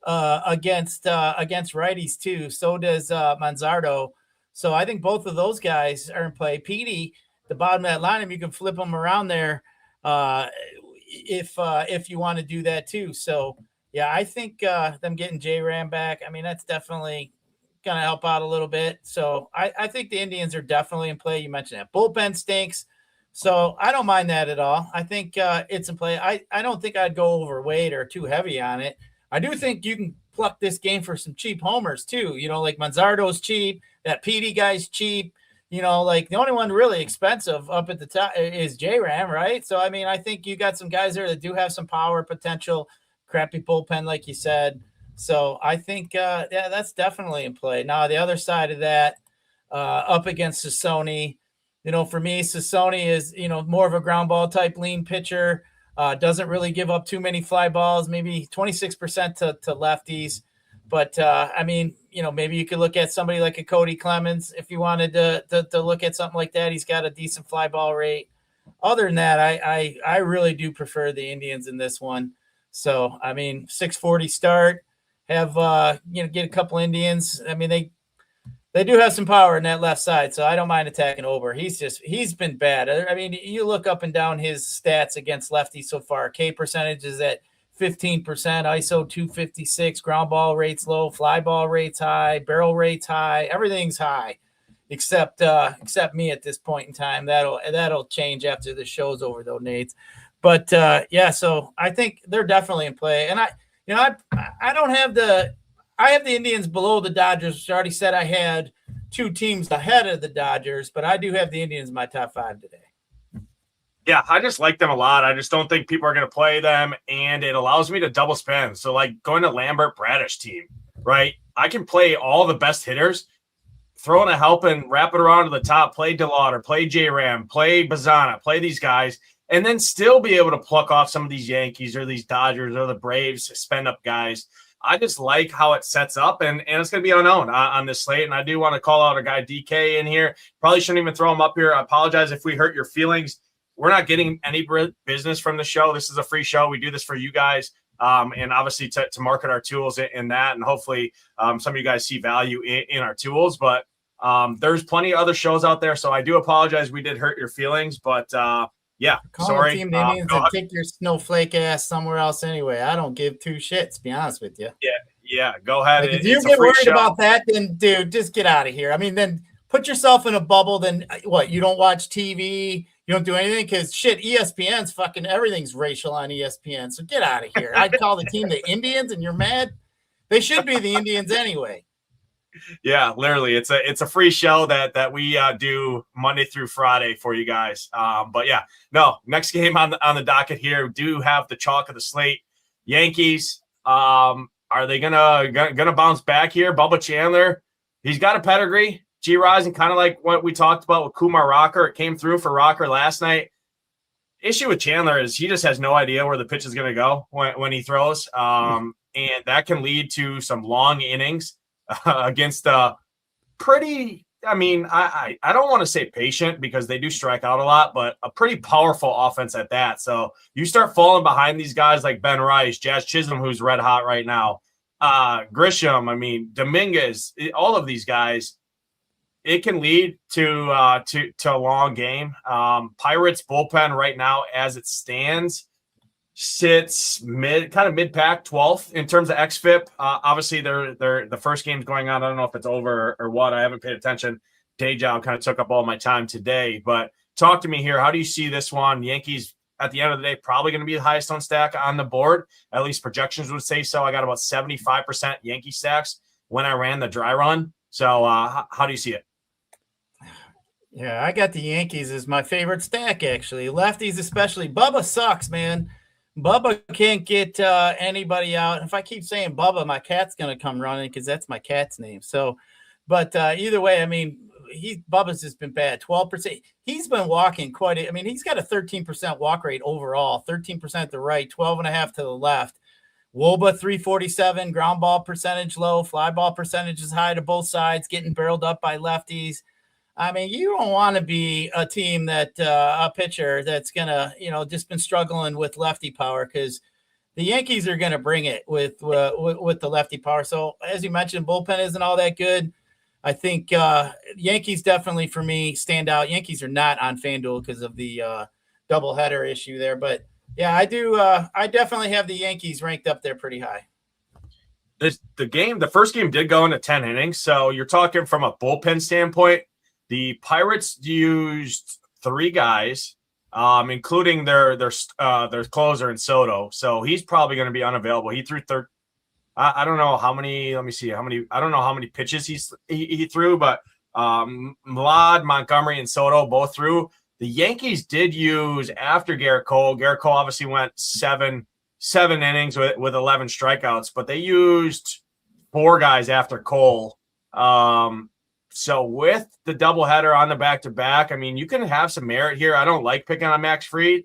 against righties, too. So does Manzardo. So I think both of those guys are in play. PD, the bottom of that lineup, you can flip them around there if you want to do that, too. So, yeah, I think them getting J-Ram back, I mean, that's definitely – going to help out a little bit. So I think the Indians are definitely in play. You mentioned that bullpen stinks. So I don't mind that at all. I think it's in play. I don't think I'd go overweight or too heavy on it. I do think you can pluck this game for some cheap homers too. You know, like Manzardo's cheap. That PD guy's cheap. You know, like the only one really expensive up at the top is J-Ram, right? So, I mean, I think you got some guys there that do have some power potential, crappy bullpen, like you said. So I think, that's definitely in play. Now, the other side of that, up against Sassoni, you know, for me, Sassoni is, you know, more of a ground ball type lean pitcher, doesn't really give up too many fly balls, maybe 26% to lefties. But, I mean, you know, maybe you could look at somebody like a Cody Clemens if you wanted to look at something like that. He's got a decent fly ball rate. Other than that, I really do prefer the Indians in this one. So, I mean, 640 start. Have get a couple Indians. I mean, they do have some power in that left side, so I don't mind attacking over. He's been bad. I mean, you look up and down his stats against lefties so far. K percentage is at 15%, ISO 256, ground ball rates low, fly ball rates high, barrel rates high. Everything's high, except me at this point in time. That'll change after the show's over, though, Nate. But yeah, so I think they're definitely in play, and I have the Indians below the Dodgers. I already said I had two teams ahead of the Dodgers, but I do have the Indians in my top 5 today. Yeah, I just like them a lot. I just don't think people are going to play them, and it allows me to double spend. So, like going to Lambert Bradish team, right? I can play all the best hitters, throw in a help and wrap it around to the top, play DeLauder, play J-Ram, play Bazana, play these guys, and then still be able to pluck off some of these Yankees or these Dodgers or the Braves, spend up guys. I just like how it sets up, and it's going to be unknown on this slate. And I do want to call out our guy DK in here. Probably shouldn't even throw him up here. I apologize if we hurt your feelings. We're not getting any business from the show. This is a free show. We do this for you guys, and obviously to market our tools in that, and hopefully some of you guys see value in our tools. But there's plenty of other shows out there, so I do apologize. We did hurt your feelings, but yeah, call sorry. Team Indians and take your snowflake ass somewhere else anyway. I don't give two shits, to be honest with you. Yeah, go ahead. Like, if you get worried about that, then dude, just get out of here. I mean, then put yourself in a bubble. Then what? You don't watch TV. You don't do anything because shit. ESPN's fucking everything's racial on ESPN. So get out of here. I'd call the team the Indians, and you're mad. They should be the Indians anyway. Yeah, literally, it's a free show that we do Monday through Friday for you guys. But yeah, no, next game on the docket here. We do have the chalk of the slate. Yankees. Are they gonna bounce back here? Bubba Chandler, he's got a pedigree. Gyiraszin, kind of like what we talked about with Kumar Rocker. It came through for Rocker last night. Issue with Chandler is he just has no idea where the pitch is going to go when he throws, and that can lead to some long innings. Against pretty, I mean, I don't want to say patient because they do strike out a lot, but a pretty powerful offense at that. So you start falling behind these guys like Ben Rice, Jazz Chisholm, who's red hot right now, Grisham, I mean, Dominguez, all of these guys, it can lead to a long game. Pirates bullpen right now, as it stands, sits mid pack 12th in terms of xFIP. Obviously they're the first game's going on. I don't know if it's over or what. I haven't paid attention. Day job kind of took up all my time today, but talk to me here. How do you see this one? Yankees at the end of the day, probably going to be the highest on stack on the board. At least projections would say so. I got about 75% Yankee stacks when I ran the dry run. So how do you see it? Yeah, I got the Yankees as my favorite stack, actually. Lefties especially. Bubba sucks, man. Bubba can't get anybody out. If I keep saying Bubba, my cat's going to come running because that's my cat's name. So, but either way, I mean, Bubba's has been bad. 12%. He's been walking I mean, he's got a 13% walk rate overall, 13% to the right, 12.5 to the left. Woba 347, ground ball percentage low, fly ball percentage is high to both sides, getting barreled up by lefties. I mean, you don't want to be a team that a pitcher that's gonna, just been struggling with lefty power, because the Yankees are gonna bring it with the lefty power. So as you mentioned, bullpen isn't all that good. I think Yankees definitely for me stand out. Yankees are not on FanDuel because of the doubleheader issue there, but yeah, I do. I definitely have the Yankees ranked up there pretty high. The first game did go into 10 innings, so you're talking from a bullpen standpoint. The Pirates used 3 guys, including their closer in Soto. So he's probably going to be unavailable. He threw I don't know how many. Let me see how many. I don't know how many pitches he threw, but Mlad, Montgomery, and Soto both threw. The Yankees did use after Garrett Cole. Garrett Cole obviously went seven innings with 11 strikeouts, but they used 4 guys after Cole. So with the doubleheader on the back-to-back, I mean, you can have some merit here. I don't like picking on Max Fried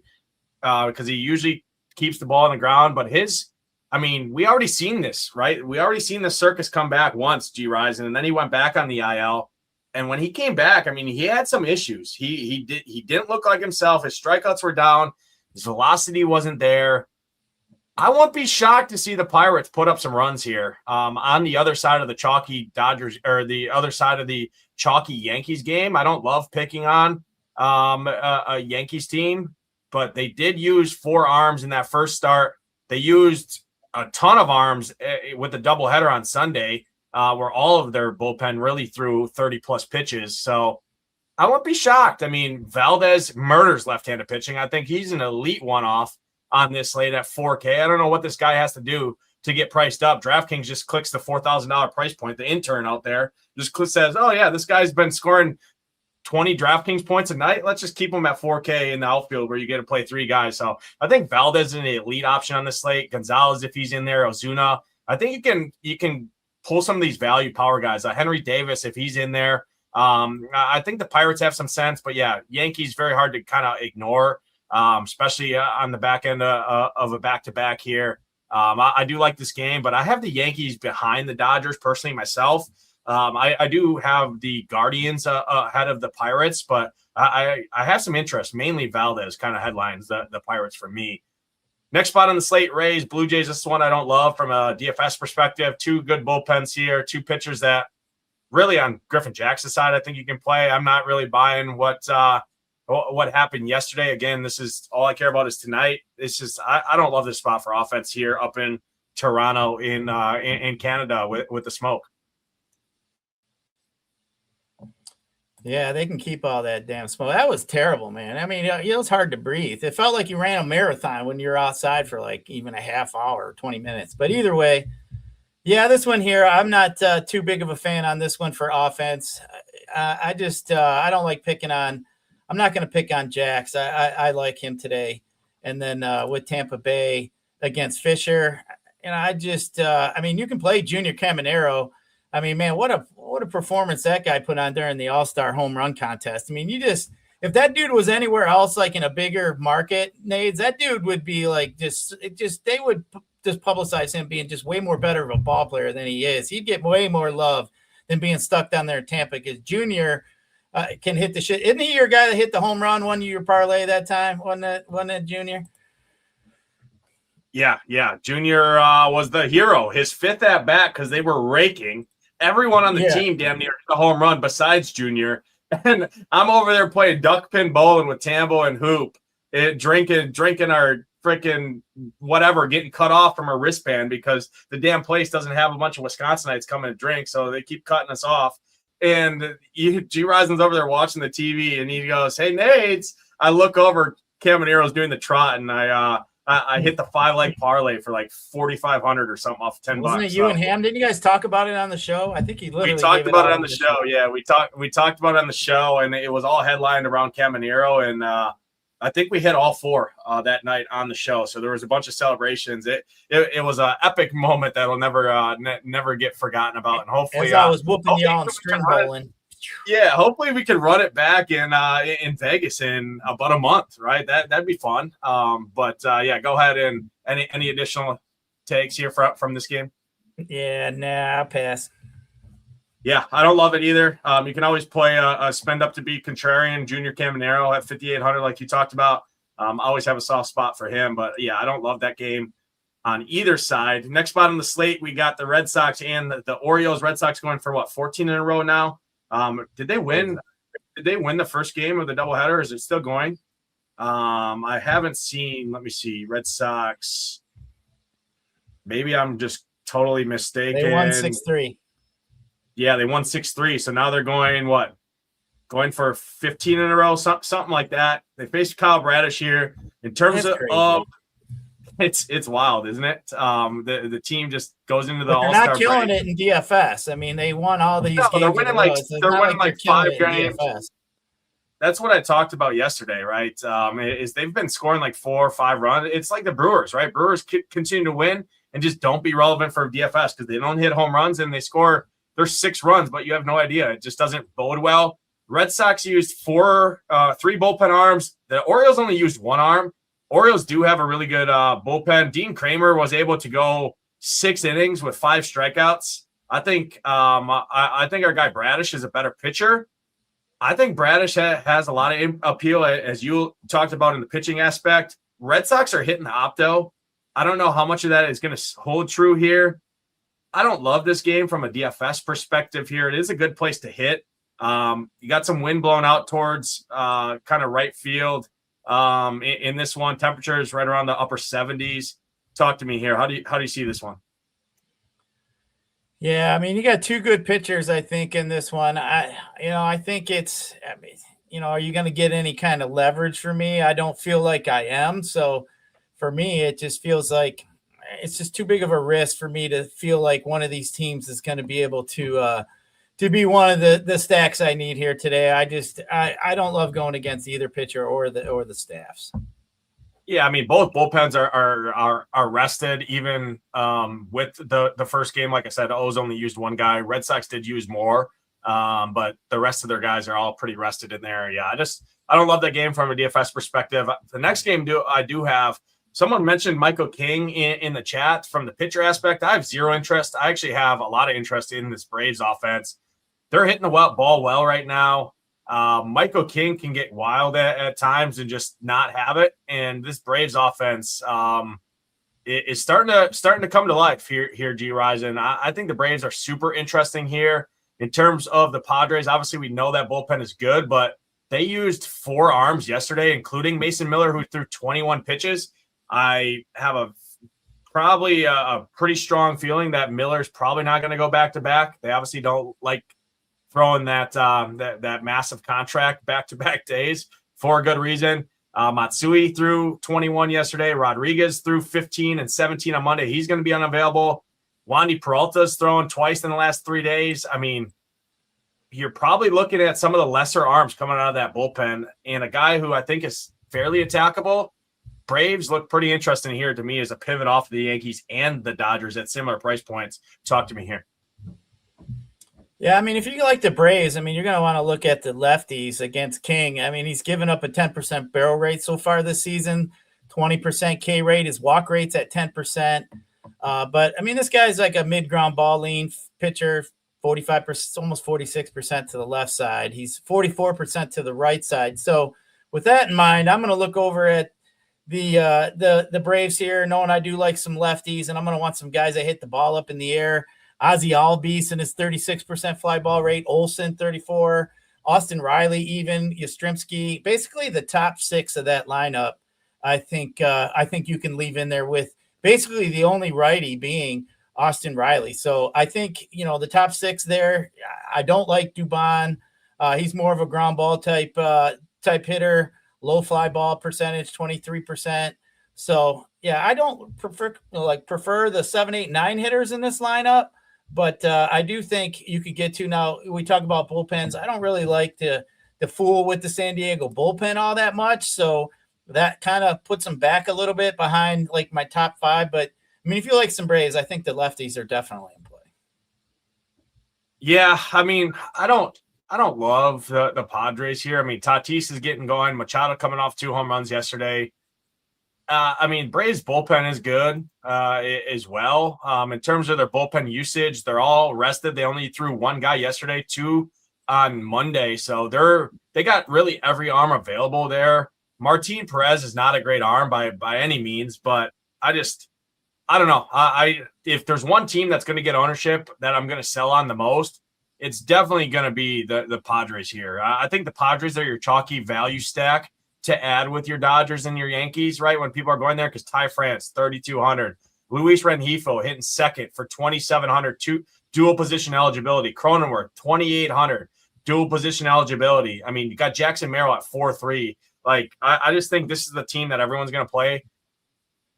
because he usually keeps the ball on the ground, but we already seen this, right? We already seen the circus come back once, Gyiraszin, and then he went back on the IL. And when he came back, I mean, he had some issues. He didn't look like himself. His strikeouts were down. His velocity wasn't there. I won't be shocked to see the Pirates put up some runs here on the other side of the chalky Dodgers, or the other side of the chalky Yankees game. I don't love picking on a Yankees team, but they did use 4 arms in that first start. They used a ton of arms with the doubleheader on Sunday, where all of their bullpen really threw 30-plus pitches. So I won't be shocked. I mean, Valdez murders left-handed pitching. I think he's an elite one-off on this slate at 4K. I don't know what this guy has to do to get priced up. DraftKings just clicks the $4,000 price point. The intern out there just says, oh, yeah, this guy's been scoring 20 DraftKings points a night. Let's just keep him at 4K in the outfield where you get to play 3 guys. So I think Valdez is an elite option on this slate. Gonzalez, if he's in there, Ozuna. I think you can pull some of these value power guys. Henry Davis, if he's in there. I think the Pirates have some sense, but yeah, Yankees very hard to kind of ignore. Especially on the back end of a back-to-back here. I do like this game, but I have the Yankees behind the Dodgers personally myself. I do have the Guardians ahead of the Pirates, but I have some interest, mainly Valdez kind of headlines the Pirates for me. Next spot on the slate, Rays, Blue Jays. This is one I don't love from a DFS perspective. 2 good bullpens here, 2 pitchers that really on Griffin Jackson's side I think you can play. I'm not really buying what happened yesterday. Again, this is all I care about is tonight. It's just I don't love this spot for offense here up in Toronto in Canada with the smoke. Yeah, they can keep all that damn smoke. That was terrible, man. I mean, it was hard to breathe. It felt like you ran a marathon when you're outside for like even a half hour, 20 minutes. But either way, yeah, this one here, I'm not too big of a fan on this one for offense. I don't like picking on. I'm not going to pick on Jax. I like him today. And then with Tampa Bay against Fisher, you can play Junior Caminero. I mean, man, what a performance that guy put on during the All-Star home run contest. I mean, if that dude was anywhere else, like in a bigger market, Nades, that dude would be like they would just publicize him being just way more better of a ball player than he is. He'd get way more love than being stuck down there in Tampa, because Junior can hit the shit. Isn't he your guy that hit the home run, won your parlay that time? Wasn't that Junior? Yeah. Junior was the hero. His 5th at bat, because they were raking. Everyone on the team damn near hit the home run besides Junior. And I'm over there playing duck pin bowling with Tambo and Hoop, drinking our freaking whatever, getting cut off from our wristband because the damn place doesn't have a bunch of Wisconsinites coming to drink, so they keep cutting us off. And Gyirasin's over there watching the TV, and he goes, "Hey, Nades." I look over, Camanero's doing the trot, and I hit the 5-leg parlay for like 4,500 or something off $10. Wasn't it you and Ham? Didn't you guys talk about it on the show? I think he literally. We talked about it on the show. Yeah, we talked about it on the show, and it was all headlined around Caminero, and I think we hit all 4 that night on the show. So there was a bunch of celebrations. It was an epic moment that'll never get forgotten about, and hopefully, as I was whooping y'all on string bowling. Yeah, hopefully we can run it back in Vegas in about a month, right? That'd be fun. Yeah, go ahead and any additional takes here from this game. Yeah, nah, I'll pass. Yeah, I don't love it either. You can always play a spend up to be contrarian, Junior Caminero at 5,800, like you talked about. I always have a soft spot for him, but yeah, I don't love that game on either side. Next spot on the slate, we got the Red Sox and the Orioles. Red Sox going for 14 in a row now. Did they win? Did they win the first game of the doubleheader? Is it still going? I haven't seen. Let me see. Red Sox. Maybe I'm just totally mistaken. They won 6-3. Yeah, they won 6-3. So now they're going what? Going for 15 in a row, something like that. They faced Kyle Bradish here. In terms of it's wild, isn't it? The team just goes into the All-Star break. They're not killing it in DFS. I mean, they won all these games. They're winning like 5 games. That's what I talked about yesterday, right? Is they've been scoring like 4 or 5 runs. It's like the Brewers, right? Brewers continue to win and just don't be relevant for DFS because they don't hit home runs and they score. There's 6 runs, but you have no idea. It just doesn't bode well. Red Sox used 3 bullpen arms. The Orioles only used 1 arm. Orioles do have a really good bullpen. Dean Kramer was able to go 6 innings with 5 strikeouts. I think I think our guy Bradish is a better pitcher. I think Bradish has a lot of appeal, as you talked about in the pitching aspect. Red Sox are hitting the opto. I don't know how much of that is going to hold true here. I don't love this game from a DFS perspective here. It is a good place to hit. You got some wind blown out towards kind of right field in this one. Temperature is right around the upper 70s. Talk to me here. How do you see this one? Yeah, I mean, you got 2 good pitchers, I think, in this one. I think it's, are you going to get any kind of leverage for me? I don't feel like I am. So for me, it just feels like it's just too big of a risk for me to feel like one of these teams is going to be able to be one of the stacks I need here today. I don't love going against either pitcher or the staffs. Yeah, I mean, both bullpens are rested. Even with the first game, like I said, O's only used 1 guy. Red Sox did use more, but the rest of their guys are all pretty rested in there. Yeah, I don't love that game from a DFS perspective. The next game I do have. Someone mentioned Michael King in the chat from the pitcher aspect. I have 0 interest. I actually have a lot of interest in this Braves offense. They're hitting the ball well right now. Michael King can get wild at times and just not have it. And this Braves offense is starting to come to life here, Gyiraszin. I think the Braves are super interesting here in terms of the Padres. Obviously, we know that bullpen is good, but they used 4 arms yesterday, including Mason Miller, who threw 21 pitches. I have probably a pretty strong feeling that Miller's probably not going to go back-to-back. They obviously don't like throwing that massive contract back-to-back days for a good reason. Matsui threw 21 yesterday. Rodriguez threw 15 and 17 on Monday. He's going to be unavailable. Wandy Peralta's thrown twice in the last 3 days. I mean, you're probably looking at some of the lesser arms coming out of that bullpen and a guy who I think is fairly attackable. Braves look pretty interesting here to me as a pivot off of the Yankees and the Dodgers at similar price points. Talk to me here. Yeah, I mean, if you like the Braves, I mean, you're going to want to look at the lefties against King. I mean, he's given up a 10% barrel rate so far this season, 20% K rate. His walk rate's at 10%. But, I mean, this guy's like a mid-ground ball lean pitcher, 45%, almost 46% to the left side. He's 44% to the right side. So with that in mind, I'm going to look over at the Braves here, knowing I do like some lefties, and I'm going to want some guys that hit the ball up in the air. Ozzie Albies and his 36% fly ball rate, Olsen 34, Austin Riley even, Yastrzemski, basically the top 6 of that lineup. I think you can leave in there with basically the only righty being Austin Riley. So I think, the top 6 there, I don't like Dubon. He's more of a ground ball type hitter, low fly ball percentage, 23%. So yeah, I don't prefer the 7, 8, 9 hitters in this lineup. But I do think you could get to now. We talk about bullpens. I don't really like to fool with the San Diego bullpen all that much. So that kind of puts them back a little bit behind like my top 5. But I mean, if you like some Braves, I think the lefties are definitely in play. Yeah, I mean, I I don't love the Padres here. I mean, Tatis is getting going. Machado coming off 2 home runs yesterday. I mean, Braves bullpen is good as well. In terms of their bullpen usage, they're all rested. They only threw one guy yesterday, 2 on Monday. So they got really every arm available there. Martin Perez is not a great arm by any means, but I don't know. If there's one team that's going to get ownership that I'm going to sell on the most, it's definitely going to be the Padres here. I think the Padres are your chalky value stack to add with your Dodgers and your Yankees, right? When people are going there, because Ty France, 3,200. Luis Rengifo hitting second for 2,700, dual position eligibility. Cronenworth, 2,800, dual position eligibility. I mean, you got Jackson Merrill at 4-3. Like, I just think this is the team that everyone's going to play.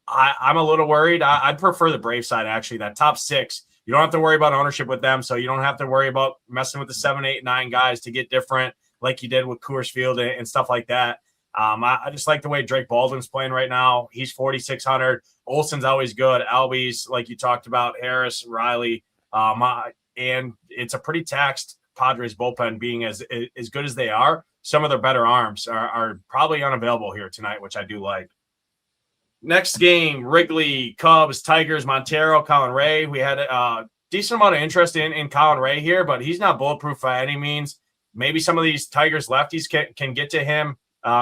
I'm a little worried. I'd prefer the Brave side, actually. That top 6, you don't have to worry about ownership with them, so you don't have to worry about messing with the 7, 8, 9 guys to get different like you did with Coors Field and stuff like that. I just like the way Drake Baldwin's playing right now. He's 4,600. Olsen's always good. Albies, like you talked about, Harris, Riley. And it's a pretty taxed Padres bullpen being as good as they are. Some of their better arms are probably unavailable here tonight, which I do like. Next game, Wrigley, Cubs, Tigers, Montero, Colin Ray. We had a decent amount of interest in Colin Ray here, but he's not bulletproof by any means. Maybe some of these Tigers lefties can get to him.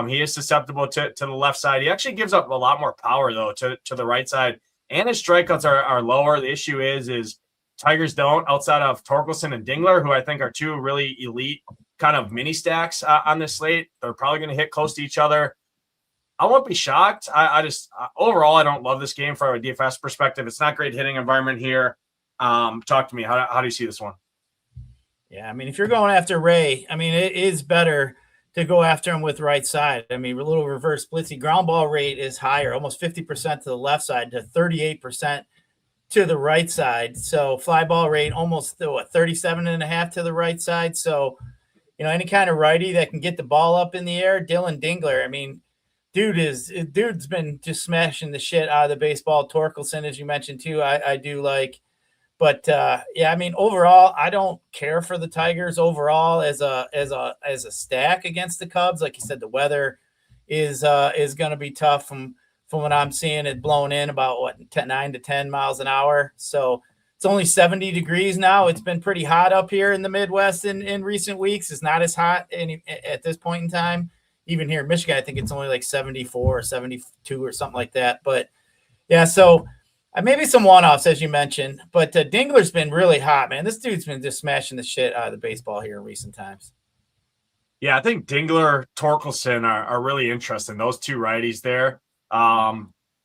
He is susceptible to the left side. He actually gives up a lot more power, though, to the right side. And his strikeouts are lower. The issue is Tigers don't, outside of Torkelson and Dingler, who I think are 2 really elite kind of mini stacks on this slate. They're probably going to hit close to each other. I won't be shocked. I just overall, I don't love this game from a DFS perspective. It's not great hitting environment here. Talk to me. How do you see this one? Yeah, I mean, if you're going after Ray, I mean, it is better to go after him with right side. I mean, a little reverse blitzy. Ground ball rate is higher, almost 50% to the left side to 38% to the right side. So fly ball rate almost 37.5 to the right side. So, you know, any kind of righty that can get the ball up in the air, Dylan Dingler, I mean, dude's been just smashing the shit out of the baseball. Torkelson, as you mentioned too, I do like. But yeah, I mean, overall, I don't care for the Tigers overall as a stack against the Cubs. Like you said, the weather is going to be tough from what I'm seeing. It blowing in about 9 to 10 miles an hour. So it's only 70 degrees now. It's been pretty hot up here in the Midwest in recent weeks. It's not as hot at this point in time. Even here in Michigan, I think it's only like 74 or 72 or something like that. But yeah, so maybe some one-offs, as you mentioned. But Dingler's been really hot, man. This dude's been just smashing the shit out of the baseball here in recent times. Yeah, I think Dingler, Torkelson are really interesting. Those 2 righties there.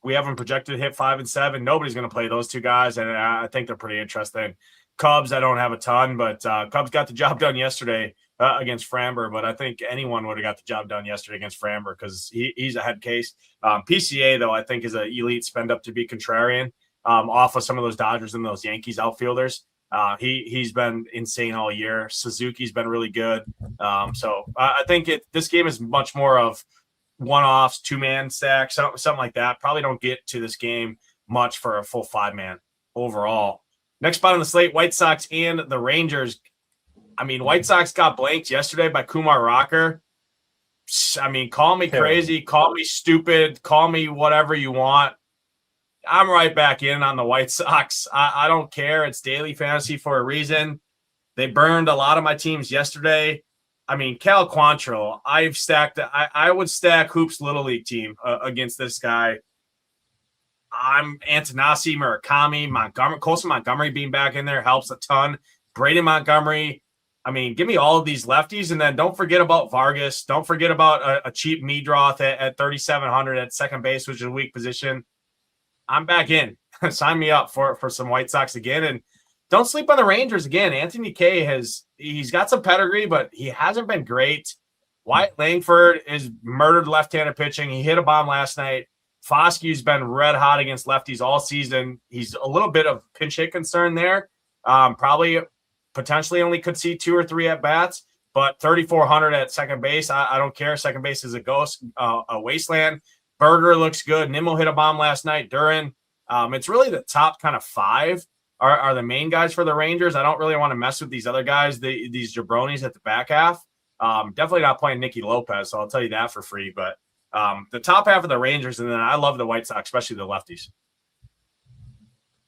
We have them projected to hit 5 and 7. Nobody's going to play those 2 guys, and I think they're pretty interesting. Cubs, I don't have a ton, but Cubs got the job done yesterday against Framber, but I think anyone would have got the job done yesterday against Framber because he's a head case. PCA, though, I think is an elite spend up to be contrarian off of some of those Dodgers and those Yankees outfielders. He's been insane all year. Suzuki's been really good. So I think this game is much more of one-offs, 2-man stack, something like that. Probably don't get to this game much for a full 5-man overall. Next spot on the slate, White Sox and the Rangers. I mean, White Sox got blanked yesterday by Kumar Rocker. I mean, call me crazy, call me stupid, call me whatever you want. I'm right back in on the White Sox. I don't care. It's daily fantasy for a reason. They burned a lot of my teams yesterday. I mean, Cal Quantrill, I would stack Hoops Little League team against this guy. I'm Antanasi, Murakami, Montgomery. Colson Montgomery being back in there helps a ton. Braden Montgomery. I mean, give me all of these lefties, and then don't forget about Vargas. Don't forget about a cheap Meadroth at 3,700 at second base, which is a weak position. I'm back in. Sign me up for some White Sox again, and don't sleep on the Rangers again. Anthony Kay he's got some pedigree, but he hasn't been great. Wyatt Langford is murdered left-handed pitching. He hit a bomb last night. Foskey's been red hot against lefties all season. He's a little bit of pinch hit concern there. Probably potentially only could see 2 or 3 at bats, but 3,400 at second base. I don't care. Second base is a ghost, a wasteland. Berger looks good. Nimmo hit a bomb last night. Duran. It's really the top kind of 5 are the main guys for the Rangers. I don't really want to mess with these other guys, these jabronis at the back half. Definitely not playing Nicky Lopez, so I'll tell you that for free. But the top half of the Rangers, and then I love the White Sox, especially the lefties.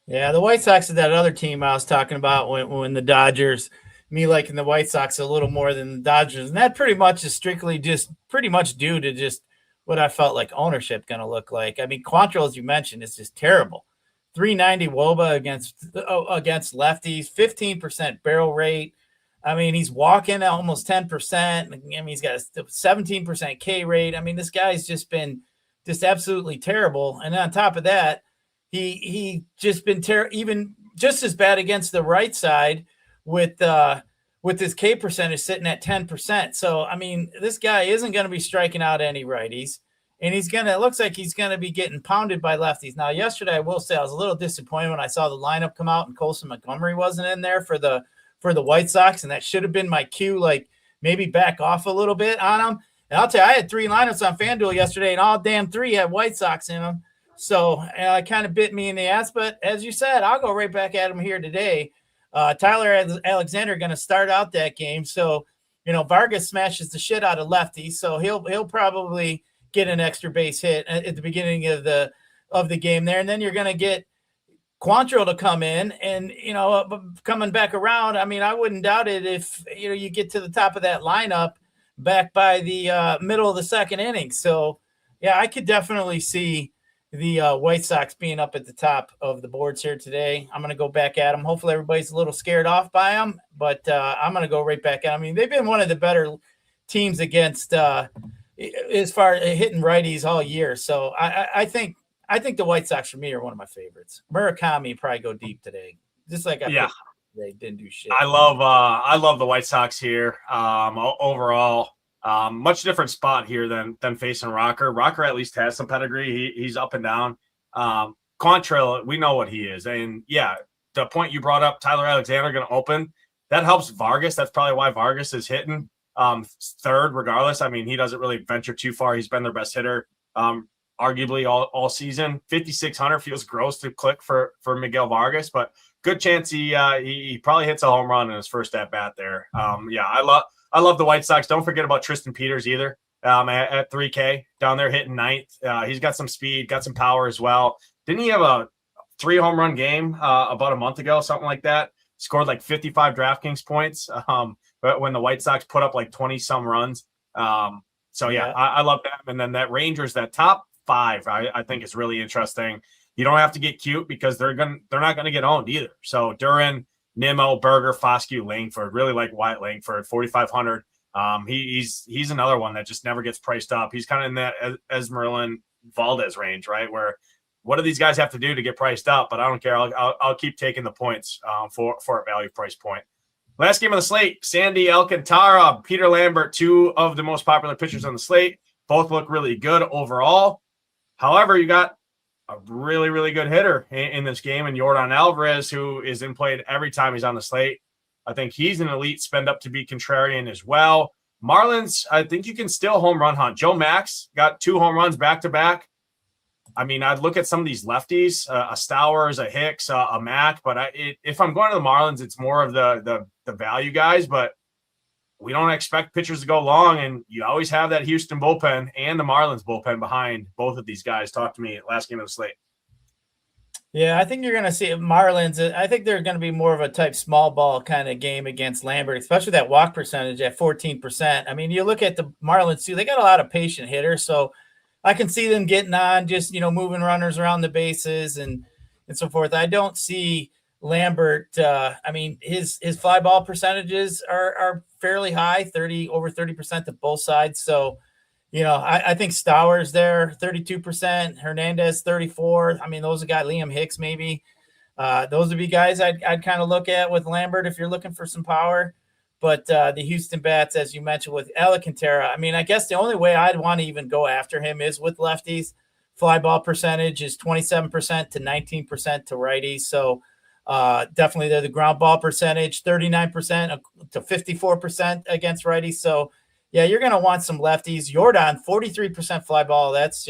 Yeah, the White Sox is that other team I was talking about when the Dodgers, me liking the White Sox a little more than the Dodgers. And that pretty much is strictly just pretty much due to just what I felt like ownership going to look like. I mean, Quantrill, as you mentioned, is just terrible. 390 WOBA against lefties, 15% barrel rate. I mean, he's walking at almost 10%. I mean, he's got a 17% K rate. I mean, this guy's just been just absolutely terrible. And on top of that, he just been even just as bad against the right side with his K percentage sitting at 10%. So, I mean, this guy isn't going to be striking out any righties. And it looks like he's going to be getting pounded by lefties. Now, yesterday, I will say I was a little disappointed when I saw the lineup come out and Colson Montgomery wasn't in there for the White Sox. And that should have been my cue, like maybe back off a little bit on him. And I'll tell you, I had 3 lineups on FanDuel yesterday and all damn 3 had White Sox in them. So it kind of bit me in the ass. But as you said, I'll go right back at him here today. Tyler Alexander going to start out that game. So, Vargas smashes the shit out of lefties. So he'll probably get an extra base hit at the beginning of the game there. And then you're going to get Quantrill to come in and, coming back around. I mean, I wouldn't doubt it if, you get to the top of that lineup back by the middle of the second inning. So, yeah, I could definitely see the White Sox being up at the top of the boards here today. I'm going to go back at them. Hopefully everybody's a little scared off by them, but I'm going to go right back at them. I mean, they've been one of the better teams against as far as hitting righties all year. So I think the White Sox for me are one of my favorites. Murakami probably go deep today. Just like they didn't do shit. I love the White Sox here. Overall, much different spot here than facing Rocker. Rocker at least has some pedigree. He's up and down. Quantrill, we know what he is. And yeah, the point you brought up, Tyler Alexander going to open, that helps Vargas. That's probably why Vargas is hitting third regardless. I mean, he doesn't really venture too far. He's been their best hitter arguably all season. 5,600 feels gross to click for Miguel Vargas, but good chance he probably hits a home run in his first at bat there. I love the White Sox. Don't forget about Tristan Peters either at 3K down there hitting ninth. He's got some speed, got some power as well. Didn't he have a 3 home run game about a month ago, something like that? Scored like 55 DraftKings points but when the White Sox put up like 20 some runs. I love them. And then that Rangers, that top 5, I think is really interesting. You don't have to get cute because they're not gonna get owned either. So Duran, Nimmo, Berger, Foscue, Langford, really like Wyatt Langford, 4,500. He's another one that just never gets priced up. He's kind of in that Esmeralin Valdez range, right? Where what do these guys have to do to get priced up? But I don't care. I'll keep taking the points for a value price point. Last game of the slate, Sandy Alcantara, Peter Lambert, 2 of the most popular pitchers on the slate. Both look really good overall. However, you got a really, really good hitter in this game, and Yordan Alvarez, who is in play every time he's on the slate. I think he's an elite spend up to be contrarian as well. Marlins, I think you can still home run hunt. Joe Max got 2 home runs back-to-back. I mean, I'd look at some of these lefties, a Stowers, a Hicks, a Mack, but if I'm going to the Marlins, it's more of the value guys, but we don't expect pitchers to go long, and you always have that Houston bullpen and the Marlins bullpen behind both of these guys. Talk to me last game of the slate. Yeah, I think you're going to see Marlins. I think they're going to be more of a type small ball kind of game against Lambert, especially that walk percentage at 14%. I mean, you look at the Marlins too, they got a lot of patient hitters, so I can see them getting on, just, moving runners around the bases and so forth. I don't see Lambert. I mean, his fly ball percentages are fairly high, over 30% to both sides. So, I think Stowers there, 32%, Hernandez, 34. I mean, those are guys, Liam Hicks, maybe. Those would be guys I'd kind of look at with Lambert if you're looking for some power. But the Houston bats, as you mentioned, with Alcantara, I mean, I guess the only way I'd want to even go after him is with lefties. Fly ball percentage is 27% to 19% to righties. So definitely they're the ground ball percentage, 39% to 54% against righties. So, yeah, you're going to want some lefties. Yordan, 43% fly ball. That's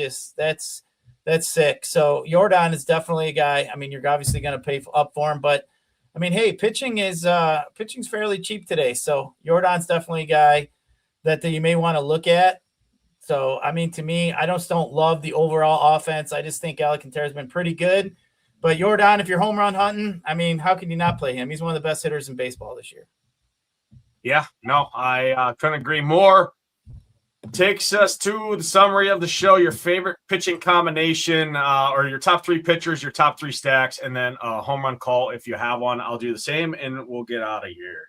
That's sick. So Jordan is definitely a guy. I mean, you're obviously going to pay up for him, but I mean, hey, pitching's fairly cheap today. So Jordan's definitely a guy that you may want to look at. So, I mean, to me, I don't love the overall offense. I just think Alcantara's been pretty good. But Jordan, if you're home run hunting, I mean, how can you not play him? He's one of the best hitters in baseball this year. Yeah, no, I couldn't agree more. Takes us to the summary of the show, your favorite pitching combination, or your top 3 pitchers, your top 3 stacks, and then a home run call if you have one. I'll do the same, and we'll get out of here.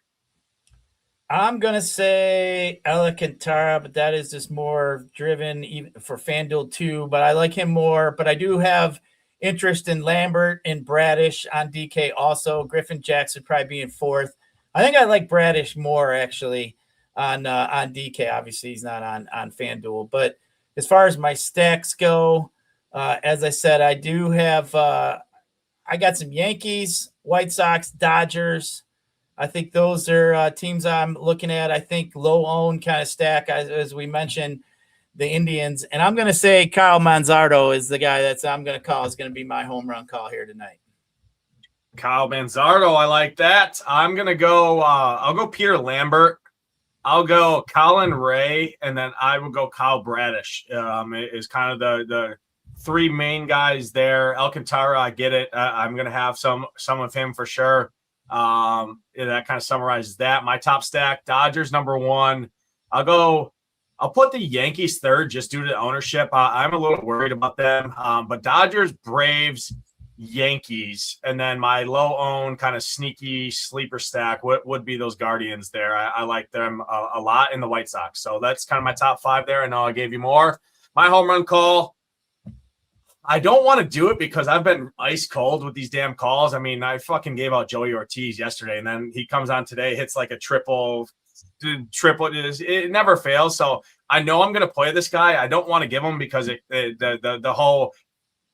I'm going to say Alcantara, but that is just more driven even for FanDuel too. But I like him more. But I do have interest in Lambert and Bradish on DK also. Griffin Jackson probably being 4th. I think I like Bradish more actually on DK. Obviously, he's not on FanDuel. But as far as my stacks go, as I said, I do have I got some Yankees, White Sox, Dodgers. I think those are teams I'm looking at. I think low-owned kind of stack, as we mentioned, the Indians. And I'm going to say Kyle Manzardo is the guy I'm going to call is going to be my home run call here tonight. Kyle Manzardo, I like that. I'm going to go I'll go Peter Lambert. I'll go Colin Ray, and then I will go Kyle Bradish. Is kind of the 3 main guys there. Alcantara, I get it. I'm going to have some of him for sure. That kind of summarizes that. My top stack, Dodgers number 1. I'll put the Yankees 3rd just due to ownership. I'm a little worried about them. But Dodgers, Braves, Yankees, and then my low owned kind of sneaky sleeper stack would be those Guardians there. I like them a lot in the White Sox. So that's kind of my top 5 there. I know I gave you more. My home run call, I don't want to do it because I've been ice cold with these damn calls. I mean, I fucking gave out Joey Ortiz yesterday, and then he comes on today, hits like a triple. It never fails. So I know I'm going to play this guy. I don't want to give him because the whole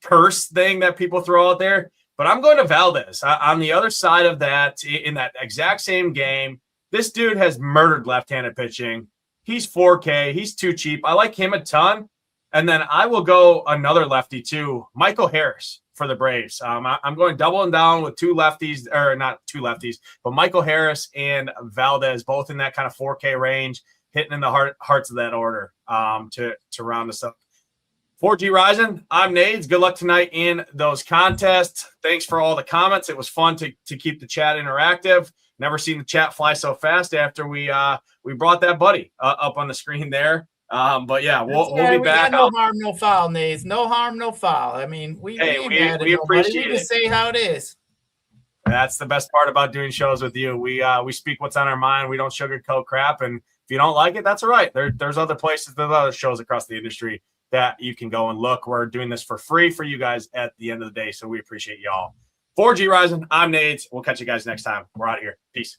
curse thing that people throw out there. But I'm going to Valdez. On the other side of that, in that exact same game, this dude has murdered left-handed pitching. He's 4K. He's too cheap. I like him a ton. And then I will go another lefty too, Michael Harris for the Braves. I'm going doubling down with 2 lefties, or not 2 lefties, but Michael Harris and Valdez, both in that kind of 4K range, hitting in the hearts of that order to round us up. For Gyiraszin, I'm Nades. Good luck tonight in those contests. Thanks for all the comments. It was fun to keep the chat interactive. Never seen the chat fly so fast after we brought that buddy up on the screen there. But yeah, we'll be back. No harm, no foul, Nays. No harm, no foul. I mean, we appreciate it. We just say how it is. That's the best part about doing shows with you. We speak what's on our mind. We don't sugarcoat crap. And if you don't like it, that's all right. There's other places, there's other shows across the industry that you can go and look. We're doing this for free for you guys at the end of the day. So we appreciate y'all. For Gyiraszin, I'm Nades. We'll catch you guys next time. We're out of here. Peace.